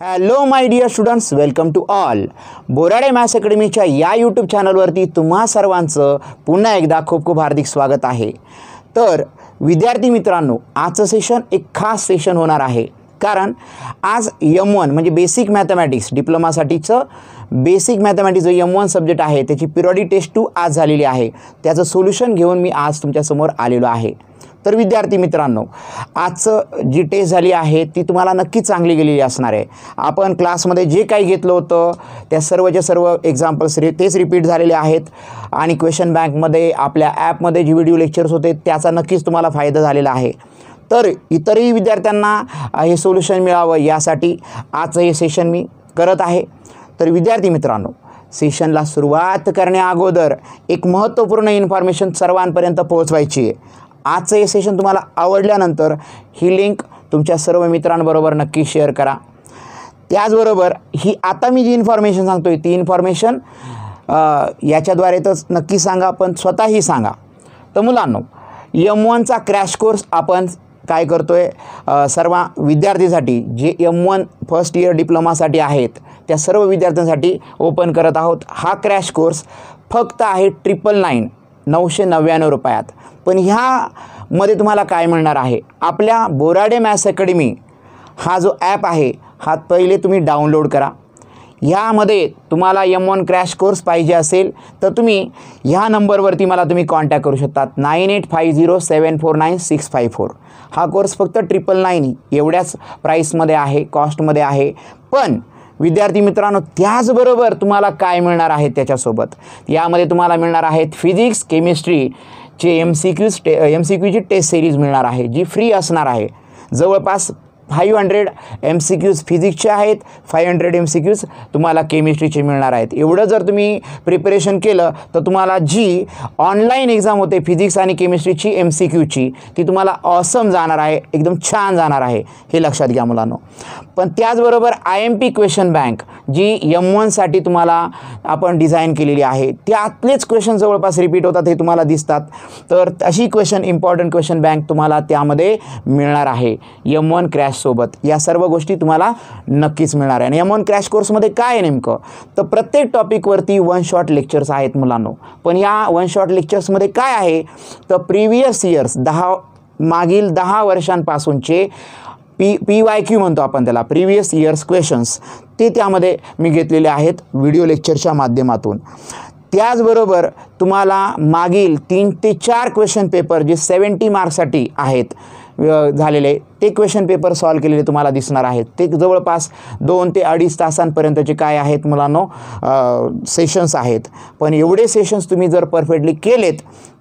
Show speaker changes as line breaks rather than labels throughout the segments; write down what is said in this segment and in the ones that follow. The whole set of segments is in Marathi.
Hello my dear students, welcome to all. Borade maths अकॅडमीच्या या यूट्यूब चॅनलवरती तुम्हा सर्वांचं पुन्हा एकदा खूप खूप हार्दिक स्वागत आहे. तर विद्यार्थी मित्रांनो, आजचं सेशन एक खास सेशन होणार आहे, कारण आज M1 म्हणजे बेसिक मॅथमॅटिक्स डिप्लोमासाठीचं बेसिक मॅथमॅटिक्स जो M1 सब्जेक्ट आहे त्याची पिरियडिक टेस्ट 2 आज झालेली आहे. त्याचं सोल्युशन घेऊन मी आज तुमच्यासमोर आलेलो आहे. तर विद्यार्थी मित्रांनो, आजचं जी टेस्ट झाली आहे ती तुम्हाला नक्की चांगली गेलेली असणार आहे. आपण क्लासमध्ये जे काही घेतलं होतं त्या सर्वच्या सर्व एक्झाम्पल्स तेच रिपीट झालेले आहेत आणि क्वेश्चन बँकमध्ये आपल्या ॲपमध्ये जे व्हिडिओ लेक्चर्स होते त्याचा नक्कीच तुम्हाला फायदा झालेला आहे. तर इतरही विद्यार्थ्यांना हे सोल्युशन मिळावं यासाठी आजचं हे सेशन मी करत आहे. तर विद्यार्थी मित्रांनो, सेशनला सुरुवात करण्याअगोदर एक महत्त्वपूर्ण इन्फॉर्मेशन सर्वांपर्यंत पोहोचवायची आहे. आजचं हे सेशन तुम्हाला आवडल्यानंतर ही लिंक तुमच्या सर्व मित्रांबरोबर नक्की शेअर करा. त्याचबरोबर ही आता मी जी इन्फॉर्मेशन सांगतोय ती इन्फॉर्मेशन याच्याद्वारे तर नक्की सांगा, पण स्वतःही सांगा. तर मुलांनो, M1चा क्रॅश कोर्स आपण काय करतोय, सर्व विद्यार्थीसाठी जे M1 फर्स्ट इयर डिप्लोमासाठी आहेत त्या सर्व विद्यार्थ्यांसाठी ओपन करत आहोत. हा क्रॅश कोर्स फक्त आहे 999 रुपयात. पण ह्यामध्ये तुम्हाला काय मिळणार आहे, आपल्या बोराडे मॅथ्स अकॅडमी हा जो ॲप आहे हा पहिले तुम्ही डाउनलोड करा. ह्यामध्ये तुम्हाला M1 क्रॅश कोर्स पाहिजे असेल तर तुम्ही ह्या नंबरवरती मला तुम्ही कॉन्टॅक्ट करू शकतात. 9850749654. हा कोर्स फक्त 999 एवढ्याच प्राईसमध्ये आहे, कॉस्टमध्ये आहे. पण विद्यार्थी मित्रांनो, त्याचबरोबर तुम्हाला काय मिळणार आहे त्याच्यासोबत, यामध्ये तुम्हाला मिळणार आहेत फिजिक्स केमिस्ट्रीचे MCQची टेस्ट सिरीज मिळणार आहे जी फ्री असणार आहे. जवळपास 500 MCQज फिजिक्सचे आहेत, 500 MCQज तुम्हाला केमिस्ट्रीचे मिळणार आहेत. एवढं जर तुम्ही प्रिपरेशन केलं तर तुम्हाला जी ऑनलाईन एक्झाम होते फिजिक्स आणि केमिस्ट्रीची MCQची ती तुम्हाला ऑसम जाणार आहे, एकदम छान जाणार आहे, हे लक्षात घ्या मुलांनो. पण त्याचबरोबर IMP क्वेश्चन बँक जी M1साठी तुम्हाला आपण डिझाईन केलेली आहे, त्यातलेच क्वेश्चन जवळपास रिपीट होतात हे तुम्हाला दिसतात. तर अशी इम्पॉर्टंट क्वेश्चन बँक तुम्हाला त्यामध्ये मिळणार आहे M1 क्रॅश सोबत. या सर्व गोष्टी तुम्हाला नक्कीच मिळणार आहे. आणि M1 क्रॅश कोर्समध्ये काय आहे नेमकं, तर प्रत्येक टॉपिकवरती 1 शॉर्ट लेक्चर्स आहेत मुलांनो. पण या 1 शॉर्ट लेक्चर्समध्ये काय आहे, तर प्रिव्हियस इयर्स मागील 10 वर्षांपासूनचे PYQ म्हणतो आपण त्याला, प्रिव्हियस इयर्स क्वेश्चन्स, ते त्यामध्ये मी घेतलेले आहेत व्हिडिओ लेक्चरच्या माध्यमातून. त्याचबरोबर तुम्हाला मागील 3 ते 4 क्वेश्चन पेपर जे 70 मार्क्ससाठी आहेत झालेले ते क्वेश्चन पेपर सॉल्व केलेले तुम्हाला दिसणार आहेत. ते जवळपास 2 ते 2.5 तासांपर्यंतचे काय आहेत मुलांनो सेशन्स आहेत. पण एवढे सेशन्स तुम्ही जर परफेक्टली केलेत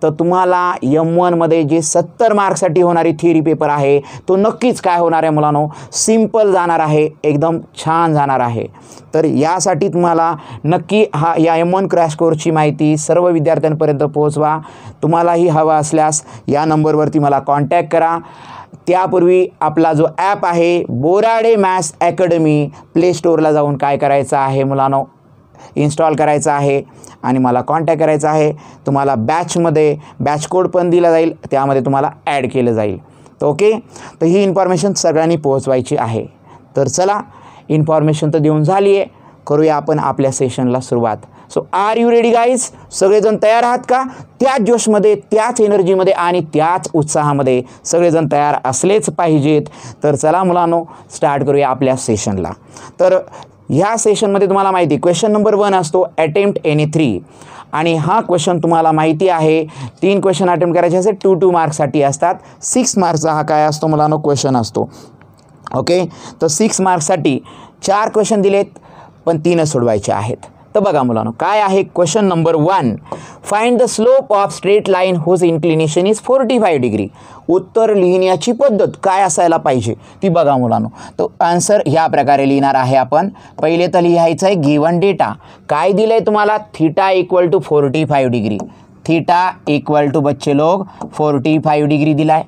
तर तुम्हाला M1मध्ये जे 70 मार्क्ससाठी होणारी थिअरी पेपर आहे तो नक्कीच काय होणार आहे मुलांनो, सिम्पल जाणार आहे, एकदम छान जाणार आहे. तर यासाठी तुम्हाला नक्की या M1 क्रॅश कोर्सची माहिती सर्व विद्यार्थ्यांपर्यंत पोहोचवा. तुम्हालाही हवा असल्यास या नंबरवरती मला कॉन्टॅक्ट करा. त्यापूर्वी आपला जो ॲप आहे बोराडे मॅथ्स अकॅडमी, प्ले स्टोअरला जाऊन काय करायचं आहे मुलांनो, इन्स्टॉल करायचं आहे आणि मला कॉन्टॅक्ट करायचा आहे. तुम्हाला बॅच कोड पण दिला जाईल, त्यामध्ये तुम्हाला ॲड केलं जाईल. तर ओके, तर ही इन्फॉर्मेशन सगळ्यांनी पोहोचवायची आहे. तर चला, इन्फॉर्मेशन तर देऊन झाली आहे, करूया आपण आपल्या सेशनला सुरुवात. So are you ready guys? सगळेजण तयार आहात का? त्याच जोशमध्ये, त्याच एनर्जीमध्ये आणि त्याच उत्साहामध्ये सगळेजण तयार असलेच पाहिजेत. तर चला मुलांनो, स्टार्ट करूया आपल्या सेशनला. तर ह्या सेशनमध्ये तुम्हाला माहिती आहे क्वेश्चन नंबर 1 असतो अटेम्प्ट एनी 3. आणि हा क्वेश्चन तुम्हाला माहिती आहे 3 क्वेश्चन अटेम्प्ट करायचे असेल 2 मार्क्ससाठी असतात. 6 मार्क्सचा हा काय असतो मुलांनो क्वेश्चन असतो. ओके, तर 6 मार्क्ससाठी 4 क्वेश्चन दिलेत पण 3च सोडवायचे आहेत. तर बघा मुलांनो, काय आहे question number 1, find the slope of straight line whose inclination is 45 degree. उत्तर लिहिण्याची पद्धत काय असायला पाहिजे ती बघा मुलांनो. तो आन्सर ह्या प्रकारे लिहिणार आहे आपण. पहिले तर लिहायचं आहे गिवन डेटा. काय दिलं आहे तुम्हाला, theta equal to 45 degree. Theta equal to बच्चे लोग 45 डिग्री दिला आहे.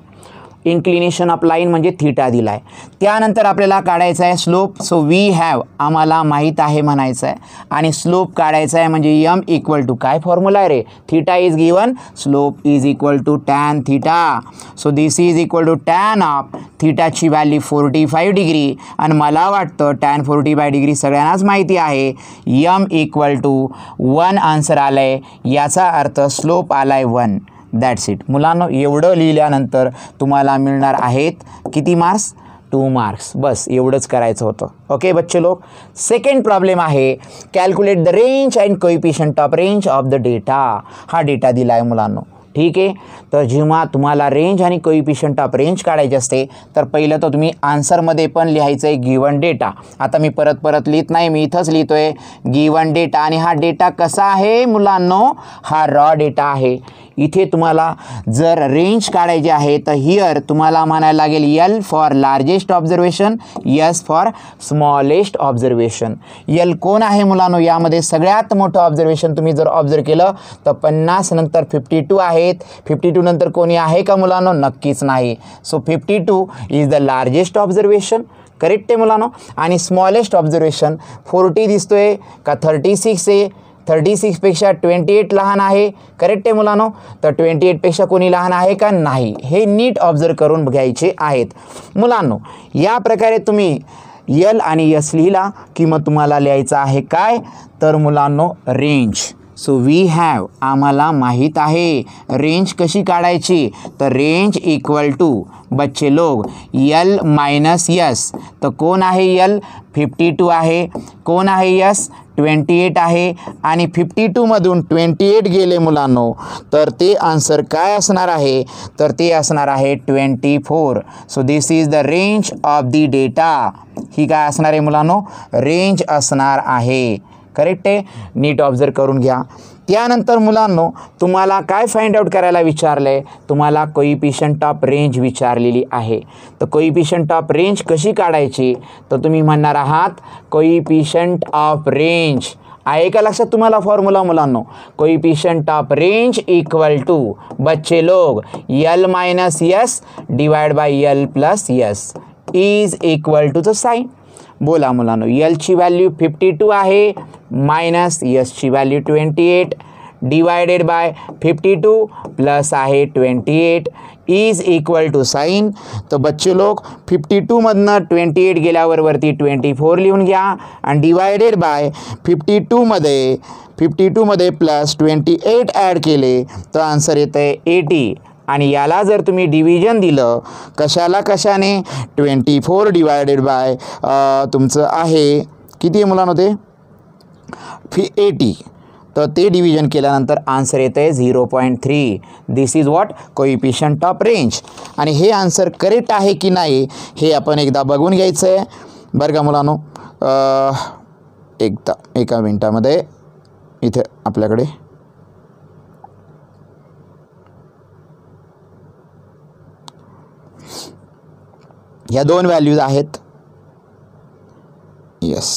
इन्क्लिनेशन ऑफ लाईन म्हणजे थीटा दिला आहे. त्यानंतर आपल्याला काढायचा आहे स्लोप. सो वी हॅव आम्हाला माहीत आहे म्हणायचं आहे आणि स्लोप काढायचा आहे म्हणजे यम इक्वल टू काय फॉर्म्युला आहे रे, theta is given, slope is equal to tan theta. So this is equal to tan of थीटाची व्हॅल्यू 45 डिग्री आणि मला वाटतं टॅन 45 डिग्री सगळ्यांनाच माहिती आहे. यम इक्वल टू 1 आन्सर आलं आहे, याचा अर्थ स्लोप आला आहे 1. That's it. मुलांनो एवढं लिहिल्यानंतर तुम्हाला मिळणार आहेत किती मार्क्स, 2 मार्क्स. बस एवढंच करायचं होतं. ओके बच्चे लोक. सेकंड प्रॉब्लेम आहे calculate the range and coefficient of range of the data. हा डेटा दिला आहे मुलांनो. ठीक आहे. तर जेव्हा तुम्हाला रेंज आणि कोएफिशियंट ऑफ रेंज काढायचे असते तर पहिलं तर तुम्ही आन्सरमध्ये पण लिहायचं आहे गिवन डेटा. आता मी परत लिहित नाही, मी इथंच लिहितो आहे गिवन डेटा. आणि हा डेटा कसा आहे मुलांनो, हा रॉ डेटा आहे. इथे तुम्हाला जर रेंज काढायची आहे तर हिअर तुम्हाला म्हणायला लागेल L for largest observation, S for smallest observation. L कोण आहे मुलांनो, यामध्ये सगळ्यात मोठं ऑब्झर्वेशन तुम्ही जर ऑब्झर्व केलं तर 50 नंतर 52 आहेत. 52 नंतर कोणी आहे का मुलांनो, नक्कीच नाही. So 52 is the largest observation. Correct आहे मुलांनो. आणि स्मॉलेस्ट ऑब्झर्वेशन 40 दिसतोय का 36 आहे, 36 पेक्षा 28 लहान आहे. करेक्ट आहे मुलांनो. तर 28 पेक्षा कोणी लहान आहे का, नाही. हे नीट ऑब्झर्व करून घ्यायचे आहेत मुलांनो. या प्रकारे तुम्ही एल आणि एस लिहिला की मग तुम्हाला लिहायचं आहे काय, तर मुलांनो रेंज. सो वी हॅव आम्हाला माहीत आहे. रेंज कशी काढायची, तर रेंज इक्वल टू बच्चे लोग एल मायनस यस. तर कोण आहे एल, 52 आहे. कोण आहे यस, 28 आहे. आणि 52 मधून 28 गेले मुलांनो तर ते आन्सर काय असणार आहे, तर ते असणार आहे 24. So this is the range of the data. ही काय असणार आहे मुलांनो, रेंज असणार आहे. करेक्ट आहे. नीट ऑब्झर्व करून घ्या. त्यानंतर मुलांनो तुम्हाला काय फाइंड आउट करायला विचारलं आहे, तुम्हाला कोएफिशियंट ऑफ रेंज विचारलेली आहे. तर कोएफिशियंट ऑफ रेंज कशी काढायची, तर तुम्ही म्हणणार आहात कोएफिशियंट ऑफ रेंज आहे का लक्षात तुम्हाला फॉर्म्युला मुलांनो. Coefficient of range equal to बच्चे लोग L minus S divide by L plus S is equal to the sign. बोला मुलांनो, एलची व्हॅल्यू 52 आहे मायनस एसची व्हॅल्यू 28 डिवायडेड बाय 52 प्लस आहे 28 इज इक्वल टू साइन. तर बच्चे लोक 52 मधनं 28 गेल्यावर वरती 24 लिहून घ्या आणि डिवायडेड बाय 52 मध्ये प्लस 28 ॲड केले तर आन्सर येतं आहे 80. आणि याला जर तुम्ही डिव्हिजन दिलं कशाने, 24 डिवायडेड बाय तुमचं आहे किती आहे मुलांनो ते 80. तर ते डिव्हिजन केल्यानंतर आन्सर येतं आहे 0.3. This is what coefficient of range. आणि हे आन्सर करेक्ट आहे की नाही हे आपण एकदा बघून घ्यायचं आहे बरं का मुलांनो. एका मिनटामध्ये इथे आपल्याकडे ह्या 2 व्हॅल्यूज आहेत. यस.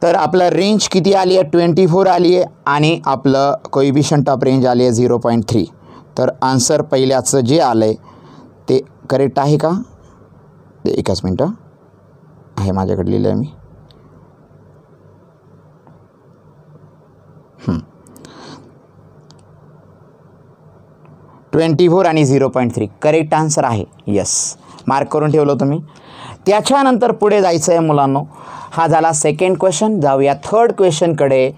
तर आपलं रेंज किती आली आहे, 24 आली आहे आणि आपलं कोएफिशियंट ऑफ रेंज आली आहे 0.3. तर आन्सर पहिल्याचं जे आलं आहे ते करेक्ट आहे का, ते एकच मिनटं आहे माझ्याकडे लिहिलं आहे मी. 24 आणि 0.3 करेक्ट आन्सर आहे. यस, मार्क करून ठेवलं तुम्ही. त्याच्यानंतर पुढे जायचं आहे मुलांनो. हा झाला सेकंड क्वेश्चन. जाऊया थर्ड क्वेश्चनकडे.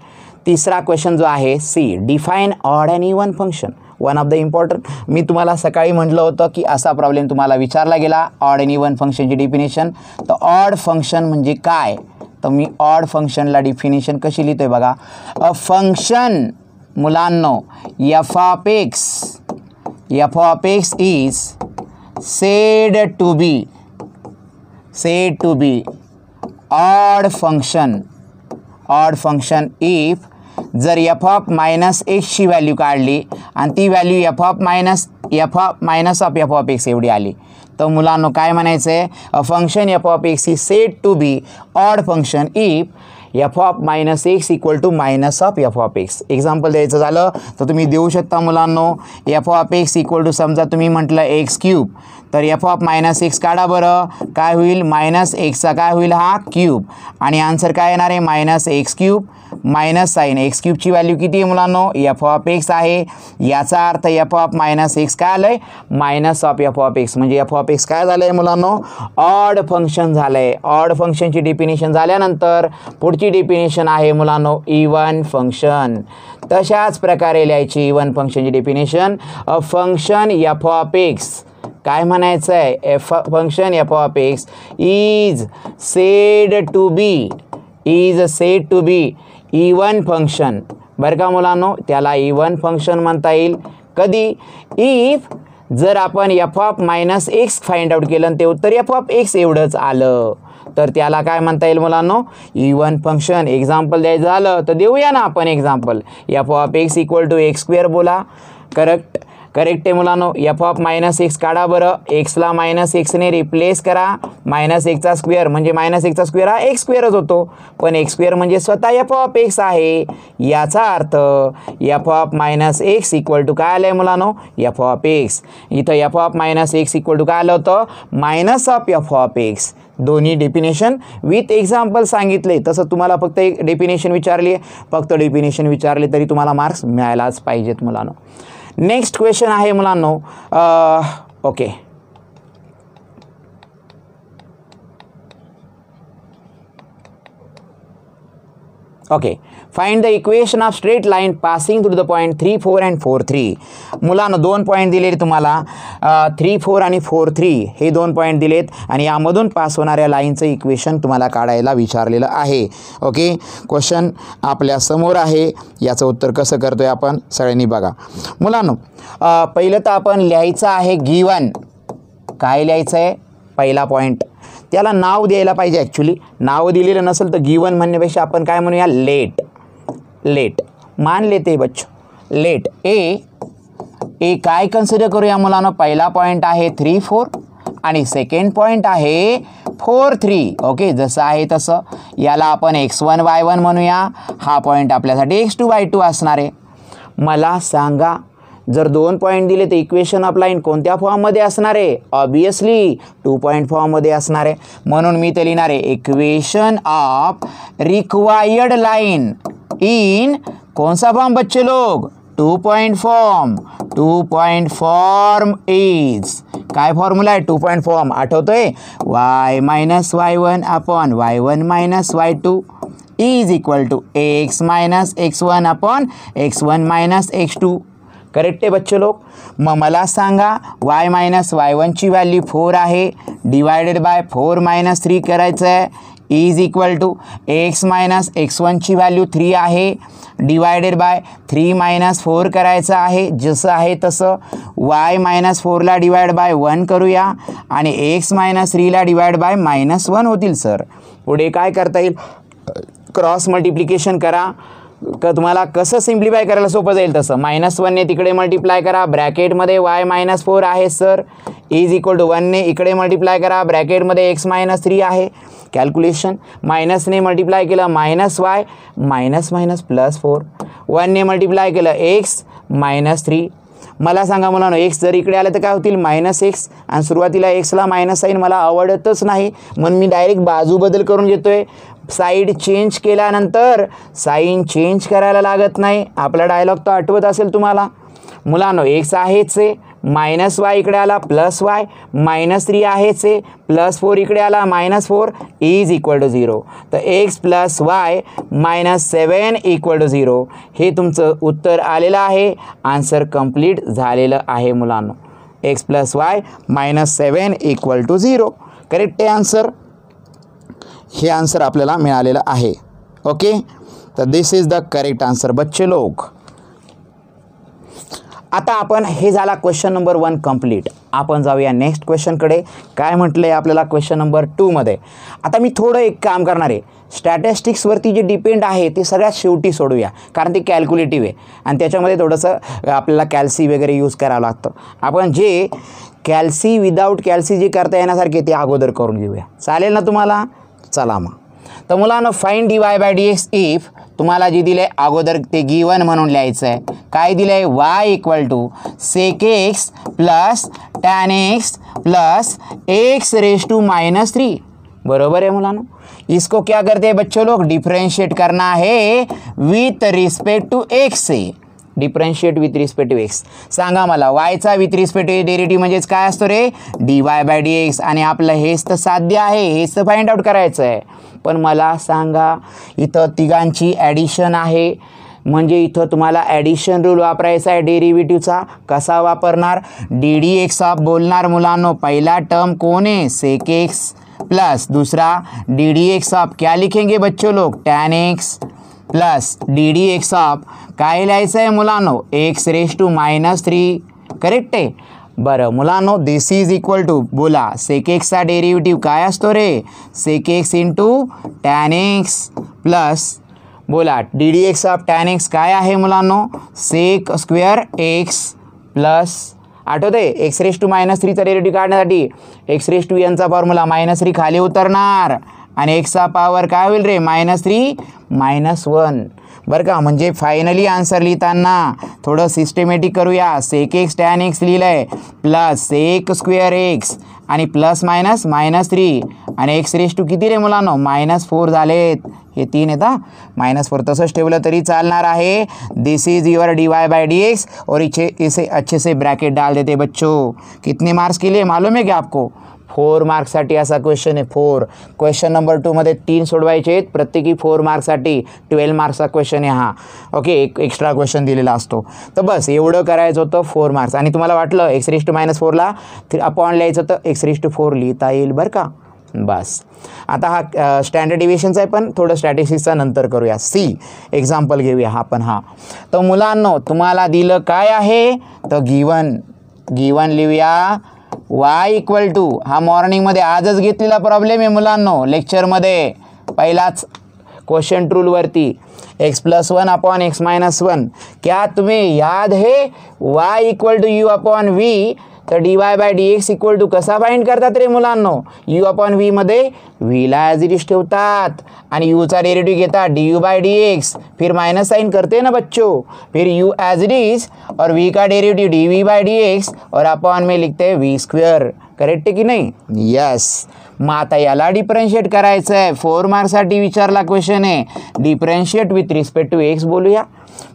तिसरा क्वेश्चन जो आहे c define odd and even function. One of the important. मी तुम्हाला सकाळी म्हटलं होतं की असा प्रॉब्लेम तुम्हाला विचारला गेला ऑड अँड इवन फंक्शनची डिफिनेशन. तर ऑड फंक्शन म्हणजे काय, तर मी ऑड फंक्शनला डिफिनेशन कशी लिहितोय बघा. अ फंक्शन मुलांनो F of X is said to be odd function if जर f ऑफ मायनस एक्सची व्हॅल्यू काढली आणि ती value F of minus of F of X एवढी आली तर मुलांनो काय म्हणायचं आहे, a function F of X is said to be odd function if F of minus X equal to minus of F of X. Example द्यायचं झालं तर तुम्ही देऊ शकता मुलांनो. F of X equal to समजा तुम्ही म्हटलं एक्स क्यूब, तर एफ ऑफ मायनस एक्स काढा बरं, काय होईल मायनस एक्सचा काय होईल हा क्यूब, आणि आन्सर काय येणार आहे minus x cube minus sine x क्यूबची व्हॅल्यू किती आहे मुलांनो एफ ऑफ एक्स आहे. याचा अर्थ एफ ऑफ मायनस एक्स काय आलं आहे minus of F of x, म्हणजे एफ ऑफ एक्स काय झालं आहे मुलांनो ऑड फंक्शन झालं आहे. ऑड फंक्शनची डेफिनेशन झाल्यानंतर पुढची डेफिनेशन आहे मुलांनो इवन फंक्शन. तशाच प्रकारे लिहायची इवन फंक्शनची definition. A function F of X काय म्हणायचं आहे function F of X is said to be even function. बरं का मुलांनो, त्याला इवन फंक्शन म्हणता येईल कधी इफ जर आपण F of minus x find out केलं ते उत्तर एफ ऑफ एक्स एवढंच आलं तर त्याला काय म्हणता येईल मुलांनो इवन फंक्शन. एक्झाम्पल द्यायचं झालं तर देऊया ना आपण example. F of X equal to X square बोला. करेक्ट आहे मुलांनो. एफ ऑफ मायनस एक्स काढा बरं, एक्सला मायनस एक्सने रिप्लेस करा. मायनस एक्सचा स्क्वेअर म्हणजे मायनस एक्सचा स्क्वेअर हा एक्स स्क्वेअरच होतो, पण एक्स स्क्वेअर म्हणजे स्वतः एफ ऑफ एक्स आहे. याचा अर्थ F of minus X equal to काय आलं आहे मुलांनो एफ ऑफ एक्स. इथं F of minus X equal to काय आलं होतं minus of F of X. दोन्ही डेफिनेशन विथ एक्झाम्पल सांगितले. तसं तुम्हाला फक्त एक डेफिनेशन विचारली फक्त डेफिनेशन विचारले तरी तुम्हाला मार्क्स मिळायलाच पाहिजेत मुलांनो. नेक्स्ट क्वेश्चन आहे मुलांनो okay find the equation of straight line passing through the point 3, 4 and 4, 3. मुलांनो 2 पॉईंट दिलेले तुम्हाला 3, 4 आणि 4, 3 हे 2 पॉईंट दिलेत आणि यामधून पास होणाऱ्या लाईनचं इक्वेशन तुम्हाला काढायला विचारलेलं आहे. ओके क्वेश्चन आपल्या समोर आहे. याचं उत्तर कसं करतोय आपण सगळ्यांनी बघा. मुलांनो पहिलं तर आपण लिहायचं आहे गिवन. काय लिहायचं आहे पहिला पॉईंट त्याला नाव द्यायला पाहिजे. ॲक्च्युली नाव दिलेलं नसेल तर गिवन म्हणण्यापेक्षा आपण काय म्हणूया लेट मान लेते बच्चो लेट. ए काय कन्सिडर करूया मुलांनो पहिला पॉईंट आहे 3, 4 आणि सेकंड पॉईंट आहे 4, 3. ओके जसं आहे तसं याला आपण x1 y1 म्हणूया. हा पॉईंट आपल्यासाठी x2 y2 असणार आहे. मला सांगा जर 2 पॉईंट दिले तर इक्वेशन ऑफ लाईन कोणत्या फॉर्ममध्ये असणार आहे ऑब्वियसली 2 पॉईंट फॉर्ममध्ये असणार आहे. म्हणून मी ते लिहिणार आहे equation of required line in कौन सा फॉर्म बच्चे लोग 2 point form. 2 point form is काय फॉर्म्युला आहे 2 पॉईंट फॉर्म आठवतोय y minus y1 upon y1 minus y2 is equal to x minus x1 upon x1 minus x2. Correct आहे बच्चे लोग. मग मला सांगा y मायनस y1ची व्हॅल्यू 4 आहे डिवायडेड बाय 4 मायनस 3 करायचं आहे is equal to x minus x1ची व्हॅल्यू 3 आहे डिवायडेड बाय 3 मायनस 4 करायचं आहे जसं आहे तसं. y मायनस 4ला डिवाइड बाय 1 करूया आणि x मायनस 3ला डिवाइड बाय -1 होतील सर. पुढे काय करता येईल क्रॉस मल्टिप्लिकेशन करा. तुम्हाला कसं सिम्प्लिफाय करायला सोपं जाईल तसं -1ने तिकडे मल्टिप्लाय करा ब्रॅकेटमध्ये y मायनस 4 आहे सर इज इक्वल टू 1ने इकडे मल्टिप्लाय करा ब्रॅकेटमध्ये x मायनस 3 आहे. कॅल्क्युलेशन मायनसने मल्टिप्लाय केलं -y मायनस प्लस 4 1ने मल्टिप्लाय केलं x -3. मला सांगा मुलांनो x जर इकडे आलं तर काय होतील -x आणि सुरुवातीला xला मायनस साईन मला आवडतच नाही म्हणून मी डायरेक्ट बाजू बदल करून घेतोय. साईड चेंज केल्यानंतर साईन चेंज करायला लागत नाही. आपला डायलॉग तो आठवत असेल तुम्हाला मुलांनो. x आहेच आहे -y इकडे आला +y -3 आहेच आहे +4 इकडे आला -4 इज इक्वल टू 0. तर x + y -7 इक्वल टू 0 हे तुमचं उत्तर आलेलं आहे. आन्सर कंप्लीट झालेलं आहे मुलांनो. x + y -7 equal to 0 correct आहे आन्सर. हे आन्सर आपल्याला मिळालेलं आहे. ओके तर this is the correct answer बच्चे लोग. आता आपण हे झाला क्वेश्चन नंबर 1 कंप्लीट. आपण जाऊया नेक्स्ट क्वेश्चनकडे. काय म्हटलं आहे आपल्याला क्वेश्चन नंबर 2 मध्ये. आता मी थोडं एक काम करणार आहे स्टॅटिस्टिक्सवरती जे डिपेंड आहे ते सगळ्यात शेवटी सोडूया कारण ते कॅल्क्युलेटिव्ह आहे आणि त्याच्यामध्ये थोडंसं आपल्याला कॅल्सी वगैरे यूज करावं लागतं. आपण जे कॅल्सी विदाऊट कॅल्सी जे करता येण्यासारखे ते अगोदर करून घेऊया. चालेल ना तुम्हाला. चला मग तर मुलांनो फाइंड dy/dx इफ तुम्हाला जे दिलं आहे अगोदर ते गिवन म्हणून लिहायचं आहे. काय दिलं आहे y = sec x plus tan x plus x raise to -3. बरोबर है मुलांनो. इसको क्या करते हैं बच्चों लोग, डिफरेंशिएट करना है विथ रिस्पेक्ट टू एक्स से. Differentiate with respect to X. सांगा मला वायचा विथ रिस्पेक्ट टू डेरिव्हेटिव्ह म्हणजेच काय असतो रे, dy/dx. आणि आपलं हेच तर साध्य आहे, हेच तर फाइंड आउट करायचं आहे. पण मला सांगा इथं तिघांची ॲडिशन आहे, म्हणजे इथं तुम्हाला ॲडिशन रूल वापरायचा आहे डेरिव्हेटिव्हचा. कसा वापरणार, ddx ऑफ बोलणार मुलांनो. पहिला टर्म कौन है, sec x प्लस दूसरा ddx ऑफ क्या लिखेंगे बच्चों लोग, tan x plus ddx of काय लिहायचं आहे मुलांनो, x रेज टू -3. करेक्ट आहे. बरं मुलांनो दिस इज इक्वल टू बोला sec x चा डेरिव्हेटिव्ह काय असतो रे, sec x into tan x plus बोला ddx ऑफ tan x काय आहे मुलांनो, sec स्क्वेअर x प्लस आठवते x रेज टू -3 चा डेरिव्हेटिव्ह काढण्यासाठी x रेज टू n चा फॉर्म्युला -3 खाली उतरणार आणि x चा पॉवर काय होईल रे, -3 -1. बरं का. म्हणजे फायनली आन्सर लिहिताना थोडं सिस्टमॅटिक करूया. sec x tan x लिहिलं आहे प्लस sec स्क्वेअर x आणि प्लस मायनस -3 आणि x रेज टू किती रे मुलांनो, -4 झालेत. हे 3 आहेत हा, -4 तसंच ठेवलं तरी चालणार आहे. दिस इज युअर dy/dx और इसे अच्छे से ब्रैकेट डाल देते बच्चों. कितने मार्क्स के लिए मालूम है क्या आपको, 4 मार्क्ससाठी असा क्वेश्चन आहे. 4 क्वेश्चन नंबर 2 मध्ये 3 सोडवायचे आहेत, प्रत्येकी 4 मार्क्ससाठी 12 मार्क्सचा क्वेश्चन आहे हा. ओके, एक एक्स्ट्रा क्वेश्चन दिलेला असतो. तर बस एवढं करायचं होतं 4 मार्क्स. आणि तुम्हाला वाटलं x रेज टू -4 ला अपॉन लिहायचं तर x रेज टू 4 लिहिता येईल बरं का. बस आता हा स्टँडर्ड डिव्हिजनचा आहे, पण थोडं स्टॅटिस्टिक्सचा नंतर करूया. सी एक्झाम्पल घेऊया हा पण. हा तर मुलांनो तुम्हाला दिलं काय आहे, तर गिवन लिहूया y = हा मॉर्निंगमध्ये आजच घेतलेला प्रॉब्लेम आहे मुलांनो लेक्चरमध्ये, पहिलाच क्वेश्चन रूलवरती x+1 अपॉन x-1. क्या तुम्हें याद है y = u/v. तर dy/dx इक्वल टू कसा फाइंड करतात रे मुलांनो, u/v मध्ये v ला ॲज इट इज ठेवतात आणि u चा डेरिव्हेटिव्ह घेतात du/dx, फिर माइनस साइन करते ना बच्चों, फिर u ॲज इट इज और v का डेरिव्हेटिव्ह dv/dx और अपॉन में लिखते हैं v². करेक्ट आहे की नाही, यस. मग आता याला डिफरेंशिएट करायचं आहे. 4 मार्क्ससाठी विचारला क्वेश्चन आहे. Differentiate with respect to X बोलूया.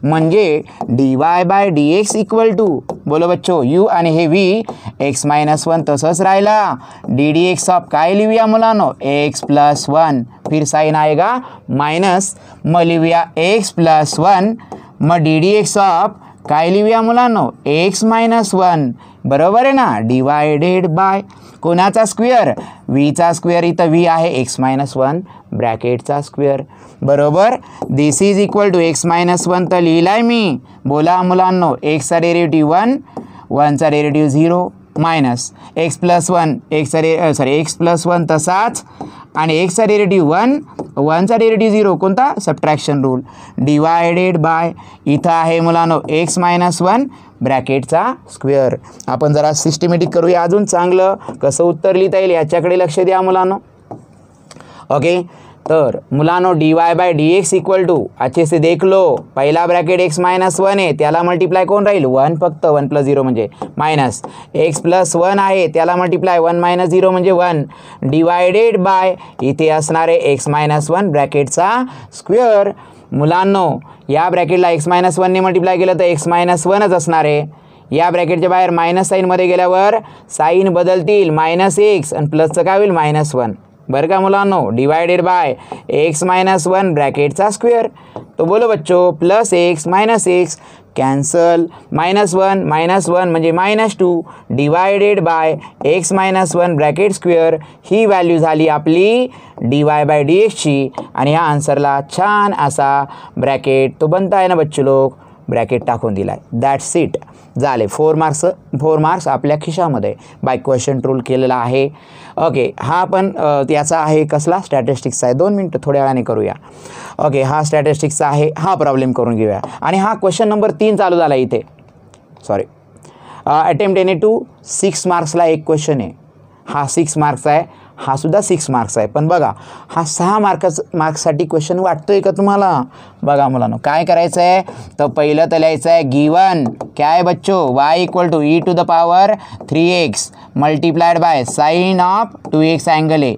म्हणजे dy/dx इक्वल टू बोलो बच्चो u आणि हे v x-1 तसंच राहिला. ddx ऑफ काय लिहूया मुलांनो, x+1, फिर साइन आएगा माइनस, मग लिहूया x+1, मग ddx ऑफ काय लिहूया मुलांनो, x-1. बरोबर आहे ना, डिवायडेड बाय कोणाचा स्क्वेअर, v चा स्क्वेअर. इथं v आहे x-1 ब्रॅकेटचा स्क्वेअर. बरोबर. दिस इज इक्वल टू x-1 तर लिहिलाय मी. बोला मुलांनो x चा डेरिव्हेटिव्ह 1 चा डेरिव्हेटिव्ह 0 मायनस x+1 x+1 तसाच आणि x चा डेरिव्हेटिव्ह 1 चा डेरिव्हेटिव्ह 0 कोणता, सबट्रॅक्शन रूल. डिवायडेड बाय इथं आहे मुलांनो x-1 ब्रॅकेटचा स्क्वेअर. आपण जरा सिस्टमॅटिक करूया अजून चांगलं, कसं उत्तर लिहिता येईल याच्याकडे लक्ष द्या मुलांनो. ओके, तर मुलांनो dy/dx इक्वल टू अच्छे से देख लो, पहिला ब्रॅकेट x-1 आहे त्याला मल्टिप्लाय कोण राहील, 1 फक्त 1 + 0 म्हणजे मायनस, x+1 आहे त्याला मल्टिप्लाय 1 - 0 म्हणजे 1, डिवायडेड बाय इथे असणारे x-1 ब्रॅकेटचा स्क्वेअर. मुलांनो या ब्रॅकेटला x-1 ने मल्टिप्लाय केलं तर x-1च असणार आहे. या ब्रॅकेटच्या बाहेर मायनस साईनमध्ये गेल्यावर साईन बदलतील, -x आणि प्लसचं काय होईल -1. बरं का मुलांनो, डिवायडेड बाय x-1 ब्रॅकेटचा स्क्वेअर. तो बोलो बच्चो प्लस x -x कॅन्सल, -1 म्हणजे -2 divided by x-1 bracket square. He value झाली आपली dy/dxची आणि ह्या आन्सरला छान असा ब्रॅकेट तो बनता आहे ना बच्चो लोक, ब्रॅकेट टाकून दिला आहे. दॅट्स इट, झाले 4 मार्क्स आपल्या खिशामध्ये बाय क्वेश्चन रूल केलेला आहे. ओके, हा पण याचा आहे कसला, स्टॅटिस्टिक्सचा आहे. 2 मिनटं थोड्या वेळाने करूया. ओके, हा स्टॅटिस्टिक्सचा आहे, हा प्रॉब्लेम करून घेऊया. आणि हा क्वेश्चन नंबर 3 चालू झाला इथे, सॉरी. अटेम्प्ट NA2 6 मार्क्सला एक क्वेश्चन आहे, हा 6 मार्क्सचा आहे. हा सुद्धा 6 मार्क्स आहे. पण बघा हा 6 मार्क्ससाठी क्वेश्चन वाटतोय का तुम्हाला? बघा मुलांनो काय करायचं आहे, तर पहिलं तर लिहायचं आहे गिवन क्या आहे बच्चो, y = e⁻³ 3x multiplied by sine of 2x angle आहे.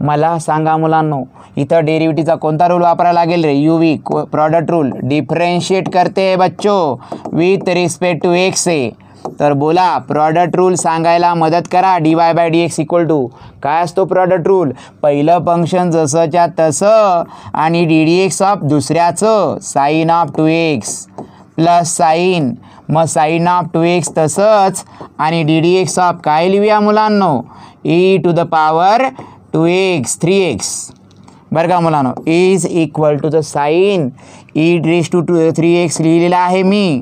मला सांगा मुलांनो इथं डेरिव्हेटिव्हचा कोणता रूल वापरायला लागेल रे? UV product rule. डिफरेंशिएट करते बच्चो विथ रिस्पेक्ट टू x आहे. तर बोला प्रॉडक्ट रूल सांगायला मदत करा. dy/dx = काय असतो प्रॉडक्ट रूल? पहिलं फंक्शन जसंच्या तसं आणि ddx ऑफ दुसऱ्याचं sine of 2x plus sine, मग साइन ऑफ 2x तसंच आणि ddx ऑफ काय लिहूया मुलांनो? e⁻²x 3x. बरं का मुलांनो is equal to the sign e⁻³ लिहिलेला आहे मी.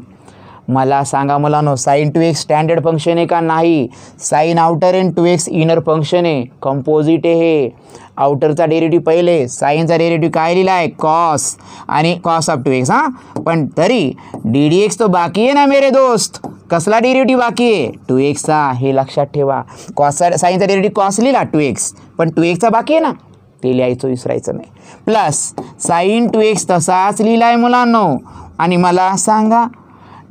मला सांगा मुलांनो साइन 2x स्टँडर्ड फंक्शन आहे का? नाही. साइन आउटर आणि 2x इनर फंक्शन आहे, कंपोजिट आहे हे. आउटरचा डेरिव्हेटिव्ह पहिले, साइनचा डेरिव्हेटिव्ह काय लिहिला आहे? कॉस आणि कॉस ऑफ 2x. हां पण तरी ddx तो बाकी आहे ना मेरे दोस्त. कसला डेरिव्हेटिव्ह बाकी आहे? 2xचा. हे लक्षात ठेवा. कॉसचा साइनचा डेरिव्हेटिव्ह कॉस लिहिला 2x, पण 2xचा बाकी आहे ना, ते लिहायचं विसरायचं नाही. प्लस साइन 2x तसाच लिहिला आहे मुलांनो. आणि मला सांगा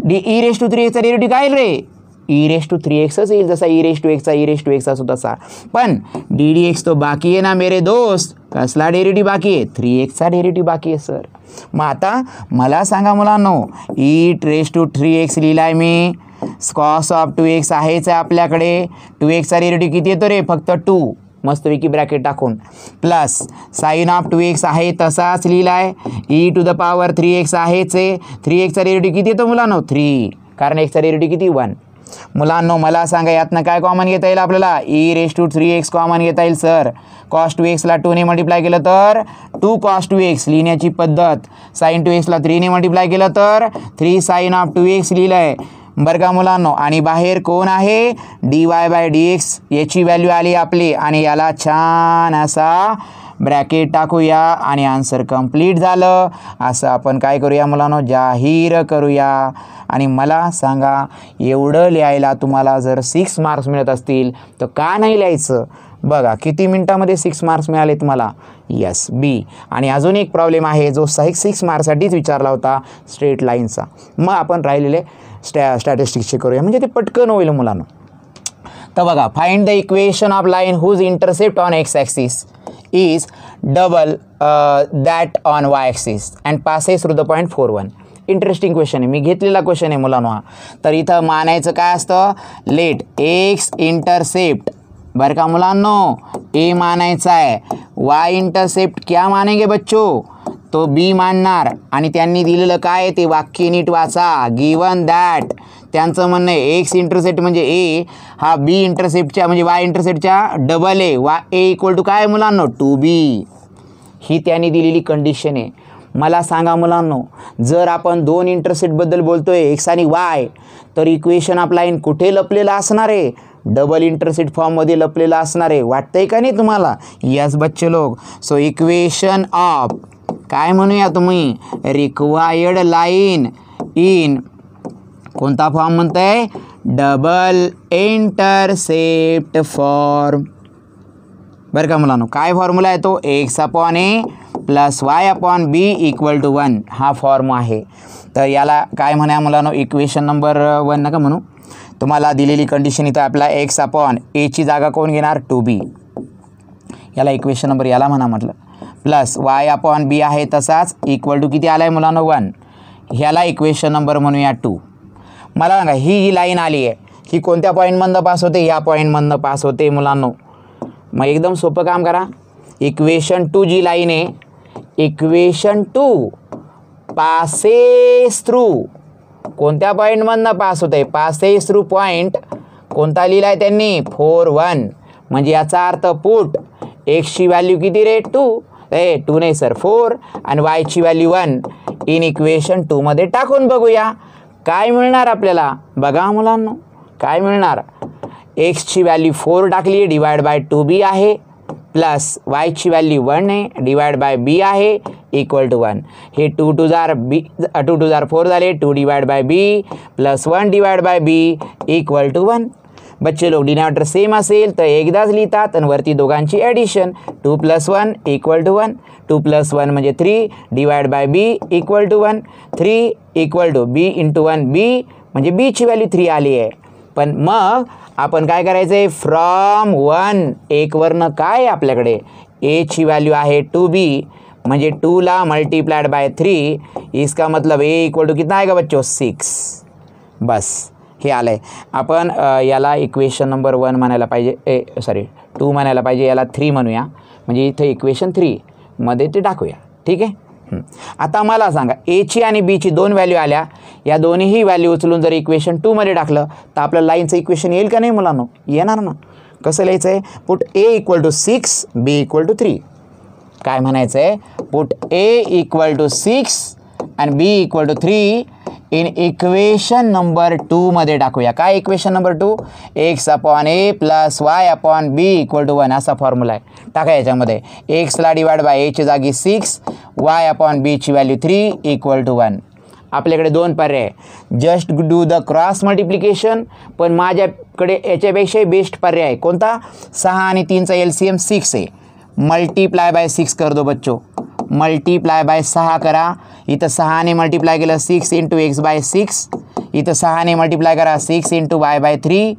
e⁻³ चा डेरिव्हेटिव्ह काय रे? e⁻3xच येईल, जसा e⁻x असो तसा. पण ddx तो बाकी आहे ना मेरे दोस्त. कसला डेरिव्हेटिव्ह बाकी आहे? 3x चा डेरिव्हेटिव्ह बाकी आहे सर. मग आता मला सांगा मुलांनो e⁻3x लिहिला आहे मी. कॉस ऑफ 2x आहेच आहे आपल्याकडे. 2x चा डेरिव्हेटिव्ह किती येतो रे? फक्त 2 मस्तपैकी ब्रॅकेट टाकून. प्लस साइन ऑफ 2x आहे तसाच लिहिला आहे. e⁻3x आहेच आहे. 3x चा डेरिव्हेटिव्ह किती येतो मुलांनो? 3, कारण x चा डेरिव्हेटिव्ह किती? 1. मुलांनो मला सांगा यातनं काय कॉमन घेता येईल आपल्याला? e⁻3x कॉमन घेता येईल सर. कॉस 2x ला 2 ने मल्टिप्लाय केलं तर 2 cos 2x लिहिण्याची पद्धत. साइन 2x ला 3 ने मल्टिप्लाय केलं तर 3 साइन ऑफ 2x लिहिलं आहे. बरं का मुलांनो आणि बाहेर कोण आहे? dy/dx याची व्हॅल्यू आली आपली आणि याला छान असा ब्रॅकेट टाकूया आणि आन्सर कंप्लीट झालं. असं आपण काय करूया मुलांनो? जाहीर करूया. आणि मला सांगा एवढं लिहायला तुम्हाला जर 6 मार्क्स मिळत असतील तर का नाही लिहायचं? बघा किती मिनिटामध्ये 6 मार्क्स मिळाले तुम्हाला? यस बी. आणि अजून एक प्रॉब्लेम आहे जो 6 मार्क्ससाठीच विचारला होता, स्ट्रेट लाईनचा. मग आपण राहिलेले स्टॅटिस्टिक्सचे करूया म्हणजे ते पटकन होईल मुलांना. तर बघा find the equation of line whose intercept on x axis is double that on y axis and passes through the point 4,1. Interesting question आहे, मी घेतलेला क्वेश्चन आहे मुलांनो हा. तर इथं मानायचं काय असतं? Let x intercept. बरं का मुलांनो ए मानायचा आहे. y इंटरसेप्ट क्या मानेंगे बच्चो? तो बी मानणार. आणि त्यांनी दिलेलं काय ते वाक्य नीट वाचा. गिवन दॅट त्यांचं म्हणणं आहे एक्स इंटरसेप्ट म्हणजे ए हा बी इंटरसेप्टच्या म्हणजे वाय इंटरसेप्टच्या डबल आहे. ए = काय मुलांनो? 2b. ही त्यांनी दिलेली कंडिशन आहे. मला सांगा मुलांनो जर आपण 2 इंटरसेप्टबद्दल बोलतोय एक्स आणि वाय तर इक्वेशन ऑफ लाईन कुठे लपलेलं असणार आहे? डबल इंटरसेप्ट फॉर्ममध्ये लपलेलं असणार आहे. वाटतंय का नाही तुम्हाला? यस बच्चे लोक. सो इक्वेशन ऑफ काय म्हणूया तुम्ही? रिक्वायर्ड लाईन इन कोणता फॉर्म म्हणताय? Double intercept form. बरं का मुलांनो काय फॉर्म्युला आहे तो? x/a + y/b = 1 हा फॉर्म आहे. तर याला काय म्हणा मुलांनो? इक्वेशन नंबर 1 नका म्हणू. तुम्हाला दिलेली कंडिशन इथं आपला x/a ची जागा कोण घेणार? 2b. याला इक्वेशन नंबर याला म्हणा म्हटलं. प्लस y/b आहे तसाच इक्वल टू किती आला आहे मुलांनो? 1. ह्याला इक्वेशन नंबर म्हणूया 2. मला सांगा ही लाईन आली आहे ही कोणत्या पॉईंटमधनं पास होते? या पॉईंटमधनं पास होते मुलांनो. मग एकदम सोपं काम करा. इक्वेशन 2 जी लाईन आहे इक्वेशन 2 पासेस थ्रू कोणत्या पॉईंटमधनं पास होते? पासेस थ्रू पॉईंट कोणता लिहिला आहे त्यांनी? 4,1. म्हणजे याचा अर्थ पुट एक्सची व्हॅल्यू किती रे? 2. 2 नाही सर 4 आणि वायची व्हॅल्यू 1 इन इक्वेशन 2 मध्ये टाकून बघूया काय मिळणार आपल्याला. बघा मुलांनो काय मिळणार? एक्सची व्हॅल्यू 4 टाकली /2b आहे प्लस वायची व्हॅल्यू 1 आहे /b आहे = 1. हे 2 2 जार 4 झाले 2 /b + 1 /b = 1. बच्चे लोक डिनॉमिनेटर सेम असेल तर एकदाच लिहितात आणि वरती दोघांची ॲडिशन 2 + 1 = 1 2 + 1 म्हणजे 3 divide by B equal to 1 3 = b × 1 b म्हणजे b ची व्हॅल्यू 3 आली आहे. पण मग आपण काय करायचं आहे फ्रॉम 1 1 वरनं काय आपल्याकडे a ची व्हॅल्यू आहे 2b म्हणजे 2 ला मल्टीप्लाइड बाय 3 इसका मतलब a = कितना आएगा बच्चों 6. बस हे आलं आहे. आपण याला इक्वेशन नंबर 1 म्हणायला पाहिजे 2 म्हणायला पाहिजे, याला 3 म्हणूया म्हणजे इथे इक्वेशन 3 मध्ये ते टाकूया. ठीक आहे. आता मला सांगा a ची आणि b ची दोन व्हॅल्यू आल्या, या दोन्हीही व्हॅल्यू उचलून जर इक्वेशन 2 मध्ये टाकलं तर आपलं लाईनचं इक्वेशन येईल का नाही मुलांनो? येणार ना. कसं लिहायचं आहे पुट a = 6 b = 3. काय म्हणायचं आहे पुट a = 6 आणि b = 3 इन इक्वेशन नंबर 2 मध्ये टाकूया. काय इक्वेशन नंबर 2 x/a + y/b = 1 असा फॉर्म्युला आहे. टाका याच्यामध्ये x ला डिवाइड बाय a ची जागी 6 y/b ची व्हॅल्यू 3 = 1. आपल्याकडे दोन पर्याय just do the cross multiplication, पण माझ्याकडे याच्यापेक्षाही बेस्ट पर्याय आहे. कोणता? 6 आणि 3चा LCM 6 आहे. मल्टीप्लाय बाय 6 कर दो बच्चों, मल्टीप्लाय बाय 6 करा. इथं 6ने मल्टीप्लाय केलं 6 × x/6, इथं 6ने मल्टीप्लाय करा 6 × y/3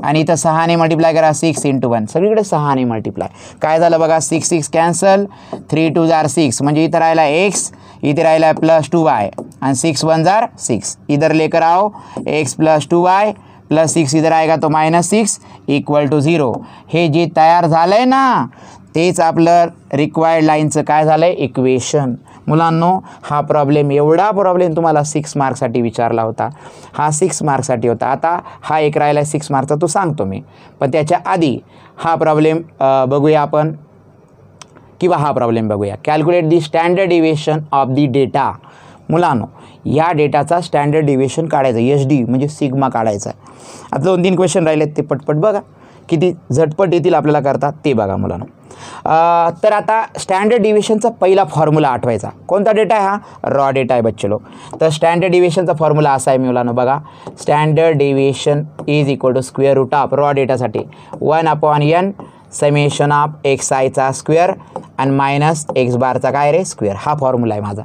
आणि इथं 6ने मल्टीप्लाय करा 6 × 1. सगळीकडे 6ने मल्टीप्लाय. काय झालं बघा 6 6 कॅन्सल 3 2 = 6 म्हणजे इथं राहिला x, इथे राहिला +2y आणि 6 1 = 6. इधर लेकर आओ x + 2y + 6 इधर आएगा तो -6 = 0. हे जे तयार झालं आहे ना तेच आपलं रिक्वायर्ड लाईनचं काय झालं आहे इक्वेशन. मुलांनो हा प्रॉब्लेम एवढा प्रॉब्लेम तुम्हाला 6 मार्क्ससाठी विचारला होता, हा 6 मार्क्ससाठी होता. आता हा एक राहिला आहे 6 मार्कचा, तो सांगतो मी. पण त्याच्या आधी हा प्रॉब्लेम बघूया आपण, किंवा हा प्रॉब्लेम बघूया. Calculate the standard deviation of the data. मुलांनो या डेटाचा स्टँडर्ड डिव्हिएशन काढायचं, SD म्हणजे सिग्मा काढायचा आहे. आता 2-3 क्वेश्चन राहिलेत ते पटपट बघा, किती झटपट येतील आपल्याला करता ते बघा मुलांनो. तर आता स्टँडर्ड डिव्हिएशनचा पहिला फॉर्म्युला आठवायचा. कोणता डेटा आहे? हा रॉ डेटा आहे बच्चे लोक. तर स्टँडर्ड डिव्हिएशनचा फॉर्म्युला असा आहे मुलांनो बघा, standard deviation = square root of raw डेटासाठी 1/n समेशन ऑफ xi चा स्क्वेअर आणि -x बारचा काय रे स्क्वेअर. हा फॉर्म्युला आहे माझा.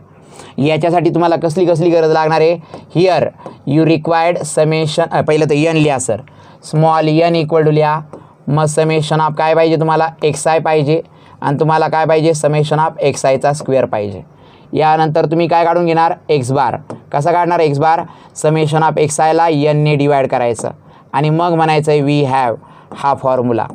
याच्यासाठी तुम्हाला कसली गरज लागणार आहे? हिअर यू रिक्वायर्ड समेशन, पहिलं तर n लिहा सर, स्मॉल n = लिहा, मग समेशन ऑफ काय पाहिजे तुम्हाला xi पाहिजे आणि तुम्हाला काय पाहिजे समेशन ऑफ xi चा स्क्वेअर पाहिजे. यानंतर तुम्ही काय काढून घेणार x बार. कसा काढणार x bar? Summation of xi ला n ने डिवाइड करायचं आणि मग म्हणायचं आहे वी हॅव. हा फॉर्म्युला,